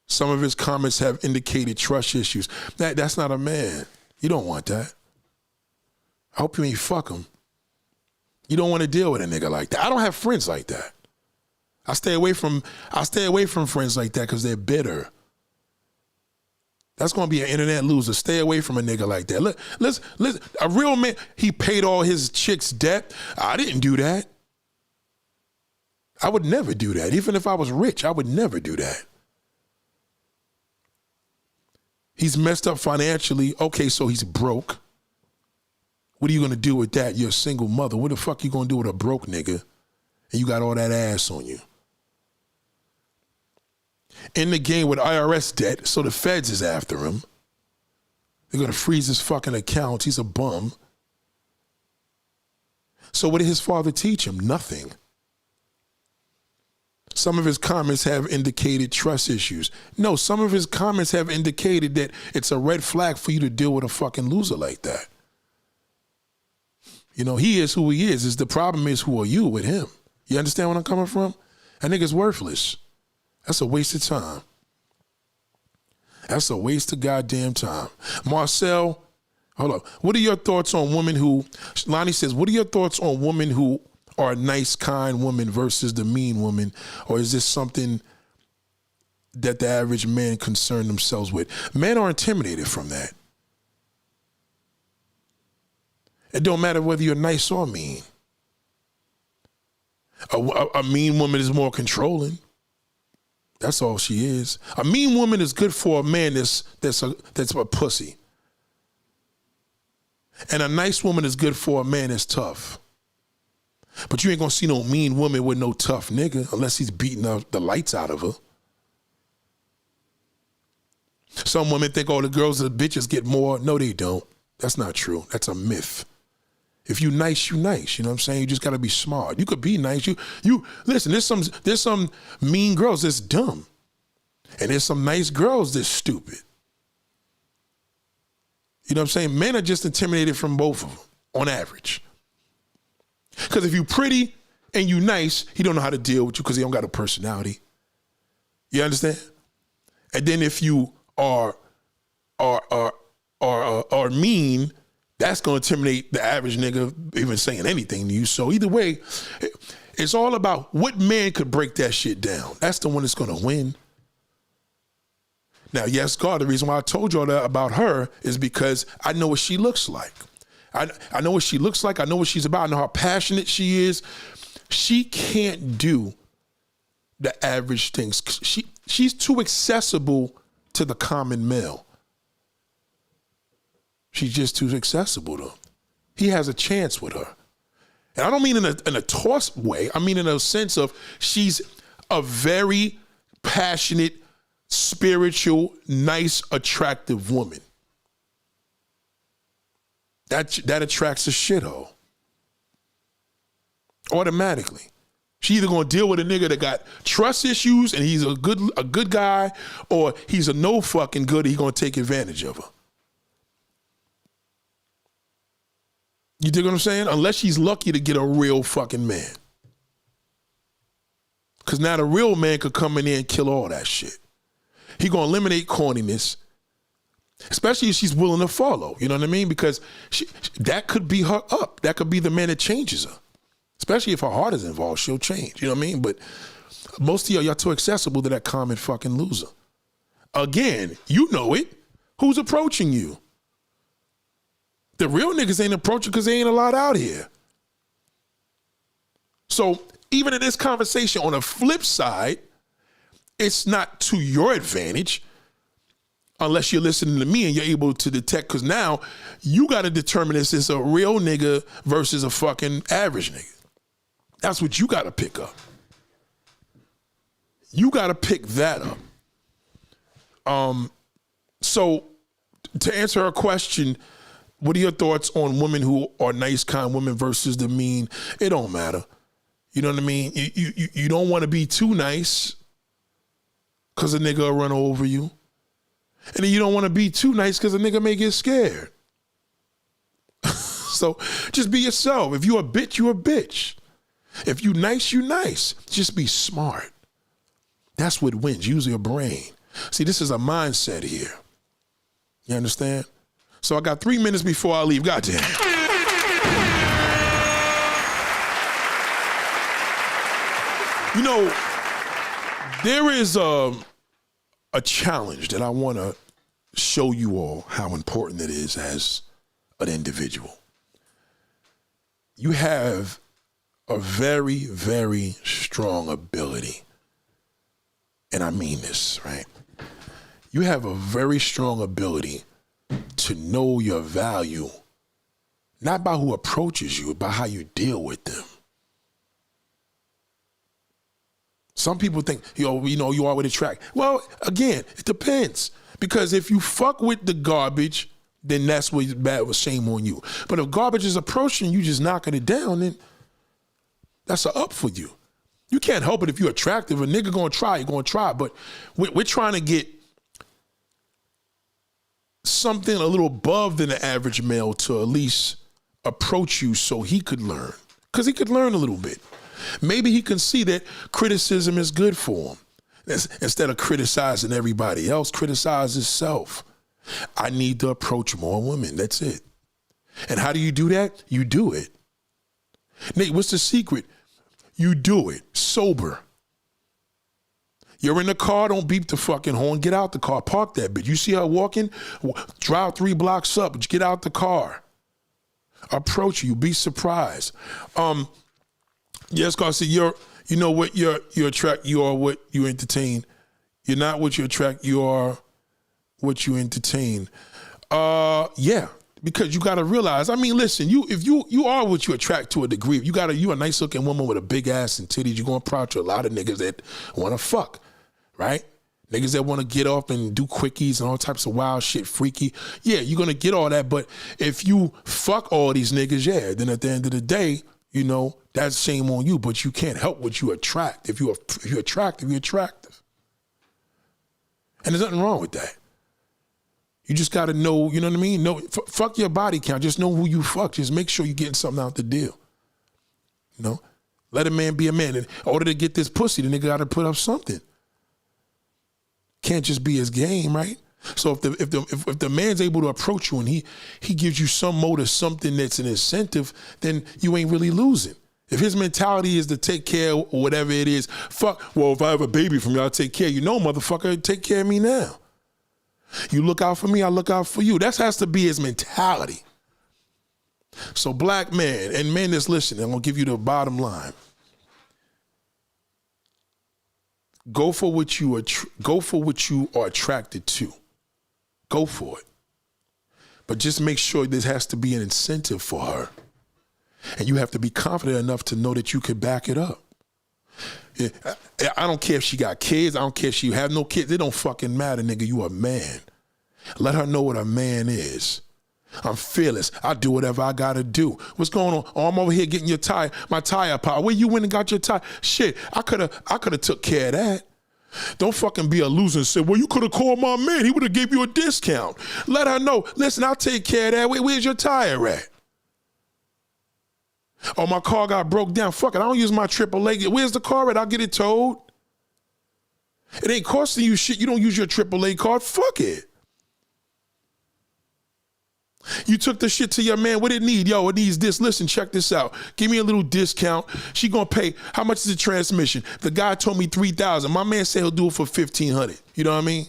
Some of his comments have indicated trust issues. That's not a man. You don't want that. I hope you ain't fuck him. You don't want to deal with a nigga like that. I don't have friends like that. I stay away from friends like that because they're bitter. That's going to be an internet loser. Stay away from a nigga like that. Listen, a real man, he paid all his chick's debt. I didn't do that. I would never do that. Even if I was rich, I would never do that. He's messed up financially. Okay, so he's broke. What are you going to do with that? You're a single mother. What the fuck you going to do with a broke nigga? And you got all that ass on you. In the game with IRS debt, so the feds is after him. They're going to freeze his fucking accounts. He's a bum. So what did his father teach him? Nothing. Some of his comments have indicated trust issues. No, some of his comments have indicated that it's a red flag for you to deal with a fucking loser like that. He is who he is. The problem is, who are you with him? You understand where I'm coming from? That nigga's worthless. That's a waste of time. That's a waste of goddamn time. Marcel, hold up. What are your thoughts on women who, Lonnie says, what are your thoughts on women who are a nice, kind woman versus the mean woman? Or is this something that the average man concern themselves with? Men are intimidated from that. It don't matter whether you're nice or mean. A mean woman is more controlling. That's all she is. A mean woman is good for a man that's a pussy. And a nice woman is good for a man that's tough. But you ain't gonna see no mean woman with no tough nigga unless he's beating the lights out of her. Some women think, the girls and the bitches get more. No, they don't. That's not true. That's a myth. If you nice, you nice. You know what I'm saying? You just gotta be smart. You could be nice. You listen, there's some mean girls that's dumb. And there's some nice girls that's stupid. You know what I'm saying? Men are just intimidated from both of them, on average. Because if you pretty and you nice, he don't know how to deal with you because he don't got a personality. You understand? And then if you are mean, that's going to intimidate the average nigga even saying anything to you. So either way, it's all about what man could break that shit down. That's the one that's going to win. Now, yes, God, the reason why I told y'all that about her is because I know what she looks like. I know what she looks like. I know what she's about. I know how passionate she is. She can't do the average things. She's too accessible to the common male. She's just too accessible to him. He has a chance with her. And I don't mean in a toss way. I mean in a sense of she's a very passionate, spiritual, nice, attractive woman. That attracts a shithole. Automatically. She either gonna deal with a nigga that got trust issues and he's a good guy, or he's a no fucking good and he gonna take advantage of her. You dig what I'm saying? Unless she's lucky to get a real fucking man. Cause now the real man could come in there and kill all that shit. He gonna eliminate corniness, especially if she's willing to follow. You know what I mean? Because that could be her up. That could be the man that changes her. Especially if her heart is involved, she'll change. You know what I mean? But most of y'all too accessible to that common fucking loser. Again, you know it. Who's approaching you? The real niggas ain't approaching because there ain't a lot out here. So even in this conversation, on the flip side, it's not to your advantage unless you're listening to me and you're able to detect, because now you got to determine if it's a real nigga versus a fucking average nigga. That's what you got to pick up. You got to pick that up. So to answer her question, what are your thoughts on women who are nice, kind women versus the mean? It don't matter. You know what I mean? You don't want to be too nice because a nigga will run over you. And then you don't want to be too nice because a nigga may get scared. So just be yourself. If you a bitch, you a bitch. If you nice, you nice. Just be smart. That's what wins. Use your brain. See, this is a mindset here. You understand? So I got 3 minutes before I leave. Goddamn. You know, there is a challenge that I want to show you all how important it is as an individual. You have a very, very strong ability, and I mean this, right? You have a very strong ability to know your value, not by who approaches you, but how you deal with them. Some people think, you always attract. Well, again, it depends. Because if you fuck with the garbage, then that's what's bad, with shame on you. But if garbage is approaching you, just knocking it down, then that's a up for you. You can't help it if you're attractive. A nigga gonna try, you're gonna try. But we're trying to get something a little above than the average male to at least approach you so he could learn. Because he could learn a little bit. Maybe he can see that criticism is good for him. Instead of criticizing everybody else, criticize himself. I need to approach more women. That's it. And how do you do that? You do it. Nate, what's the secret? You do it sober. You're in the car, don't beep the fucking horn. Get out the car. Park that bitch. You see her walking? Drive 3 blocks up. Get out the car. Approach you. Be surprised. Yes, Garcia, you know what you attract, you are what you entertain. You're not what you attract, you are what you entertain. Yeah, because you got to realize, I mean, listen, if you are what you attract to a degree. You a nice looking woman with a big ass and titties, you're going to approach a lot of niggas that want to fuck, right? Niggas that want to get up and do quickies and all types of wild shit, freaky. Yeah, you're going to get all that. But if you fuck all these niggas, yeah, then at the end of the day, you know, that's shame on you. But you can't help what you attract. If you're attractive, you're attractive. And there's nothing wrong with that. You just got to know, you know what I mean? No, fuck your body count. Just know who you fuck. Just make sure you're getting something out the deal. You know? Let a man be a man. In order to get this pussy, the nigga got to put up something. Can't just be his game, right? So if the man's able to approach you and he gives you some motive, something that's an incentive, then you ain't really losing. If his mentality is to take care of whatever it is, fuck, well, if I have a baby from you, I'll take care of you. No, motherfucker, take care of me now. You look out for me, I look out for you. That has to be his mentality. So black man and men that's listening, I'm gonna give you the bottom line. Go for what you are attracted to. Go for it. But just make sure there has to be an incentive for her. And you have to be confident enough to know that you can back it up. I don't care if she got kids. I don't care if she have no kids. It don't fucking matter, nigga. You a man. Let her know what a man is. I'm fearless. I do whatever I gotta do. What's going on? Oh, I'm over here getting my tire power. Where you went and got your tire? Shit, I could have took care of that. Don't fucking be a loser and say, well, you could have called my man. He would have gave you a discount. Let her know. Listen, I'll take care of that. Where's your tire at? Oh, my car got broke down. Fuck it. I don't use my AAA. Where's the car at? I'll get it towed. It ain't costing you shit. You don't use your AAA card. Fuck it. You took the shit to your man. What it need? Yo, it needs this. Listen, check this out. Give me a little discount. She gonna pay. How much is the transmission? The guy told me $3,000. My man said he'll do it for $1,500. You know what I mean?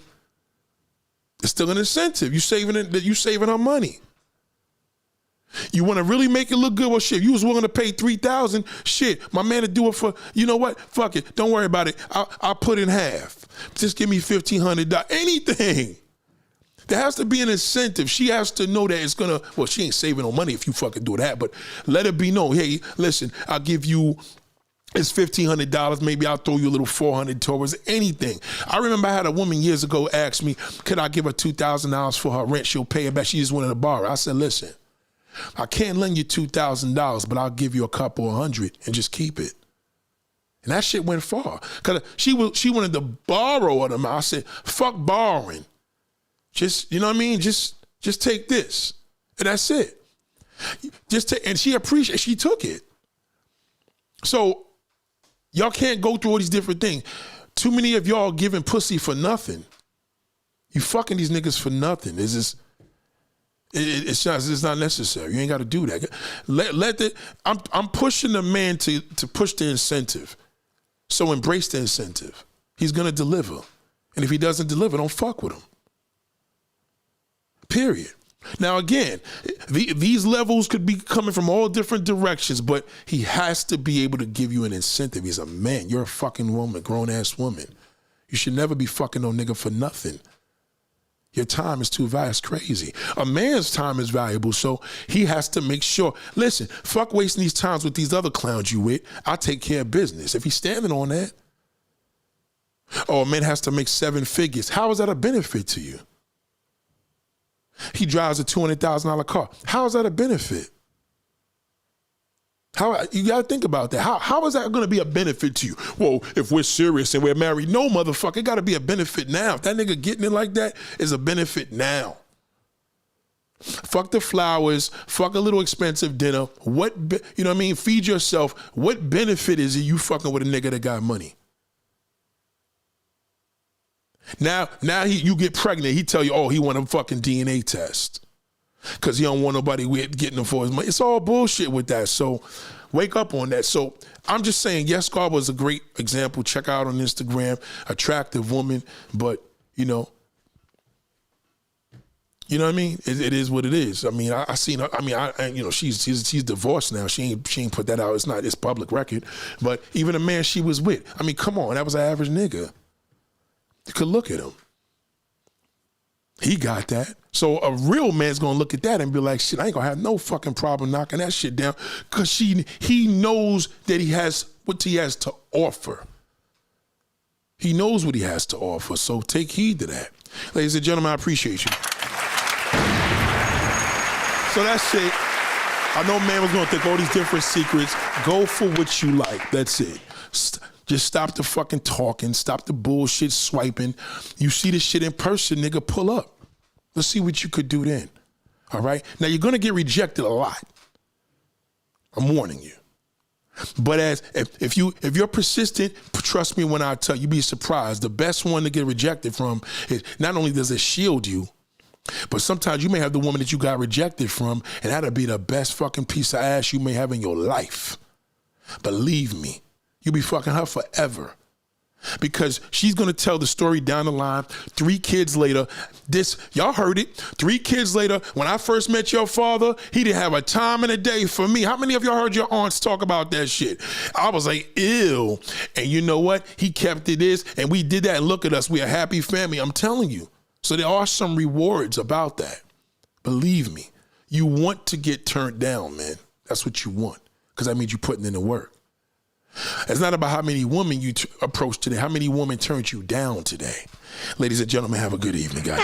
It's still an incentive. You saving her money. You want to really make it look good? Well, shit, you was willing to pay $3,000. Shit, my man to do it for, you know what? Fuck it. Don't worry about it. I'll put in half. Just give me $1,500. Anything. There has to be an incentive. She has to know that it's gonna, well, she ain't saving no money if you fucking do that, but let it be known, hey, listen, I'll give you, it's $1,500, maybe I'll throw you a little $400 towards anything. I remember I had a woman years ago ask me, could I give her $2,000 for her rent? She'll pay it back. She just wanted to borrow. I said, listen, I can't lend you $2,000, but I'll give you a couple of hundred and just keep it. And that shit went far. Cause she wanted to borrow it. I said, fuck borrowing. Just, you know what I mean? Just take this. And that's it. And she took it. So y'all can't go through all these different things. Too many of y'all giving pussy for nothing. You fucking these niggas for nothing. It's not necessary. You ain't got to do that. I'm pushing the man to push the incentive. So embrace the incentive. He's gonna deliver. And if he doesn't deliver, don't fuck with him. Period. Now again, these levels could be coming from all different directions, but he has to be able to give you an incentive. He's a man. You're a fucking woman, grown ass woman. You should never be fucking no nigga for nothing. Your time is too valuable. It's crazy. A man's time is valuable, so he has to make sure. Listen, fuck wasting these times with these other clowns you with. I'll take care of business. If he's standing on that, or a man has to make 7 figures, how is that a benefit to you? He drives a $200,000 car. How is that a benefit? You got to think about that. How is that going to be a benefit to you? Well, if we're serious and we're married, no, motherfucker, it got to be a benefit now. If that nigga getting it like that is a benefit now. Fuck the flowers. Fuck a little expensive dinner. You know what I mean? Feed yourself. What benefit is it you fucking with a nigga that got money? Now you get pregnant. He tell you, oh, he want a fucking DNA test because he don't want nobody getting him for his money. It's all bullshit with that. So wake up on that. So I'm just saying, yes, Scar was a great example. Check out on Instagram, attractive woman, but you know what I mean? It is what it is. I mean, I seen her. I mean, she's divorced now. She ain't put that out. It's public record. But even the man she was with, I mean, come on, that was an average nigga. You could look at him. He got that. So a real man's gonna look at that and be like, shit, I ain't gonna have no fucking problem knocking that shit down, because he knows that he has what he has to offer. He knows what he has to offer, so take heed to that. Ladies and gentlemen, I appreciate you. So that's it. I know man was gonna think all these different secrets. Go for what you like. That's it. Just stop the fucking talking. Stop the bullshit swiping. You see this shit in person, nigga, pull up. Let's see what you could do then. All right? Now, you're gonna get rejected a lot. I'm warning you. But if you're persistent, trust me when I tell you, you'd be surprised. The best one to get rejected from is not only does it shield you, but sometimes you may have the woman that you got rejected from, and that'll be the best fucking piece of ass you may have in your life. Believe me, you'll be fucking her forever. Because she's gonna tell the story down the line. 3 kids later, y'all heard it. 3 kids later, when I first met your father, he didn't have a time and a day for me. How many of y'all heard your aunts talk about that shit? I was like, ew. And you know what? He kept it this, and we did that, and look at us. We're a happy family, I'm telling you. So there are some rewards about that. Believe me, you want to get turned down, man. That's what you want, because that means you're putting in the work. It's not about how many women you approach today, how many women turned you down today. Ladies and gentlemen, have a good evening, guys.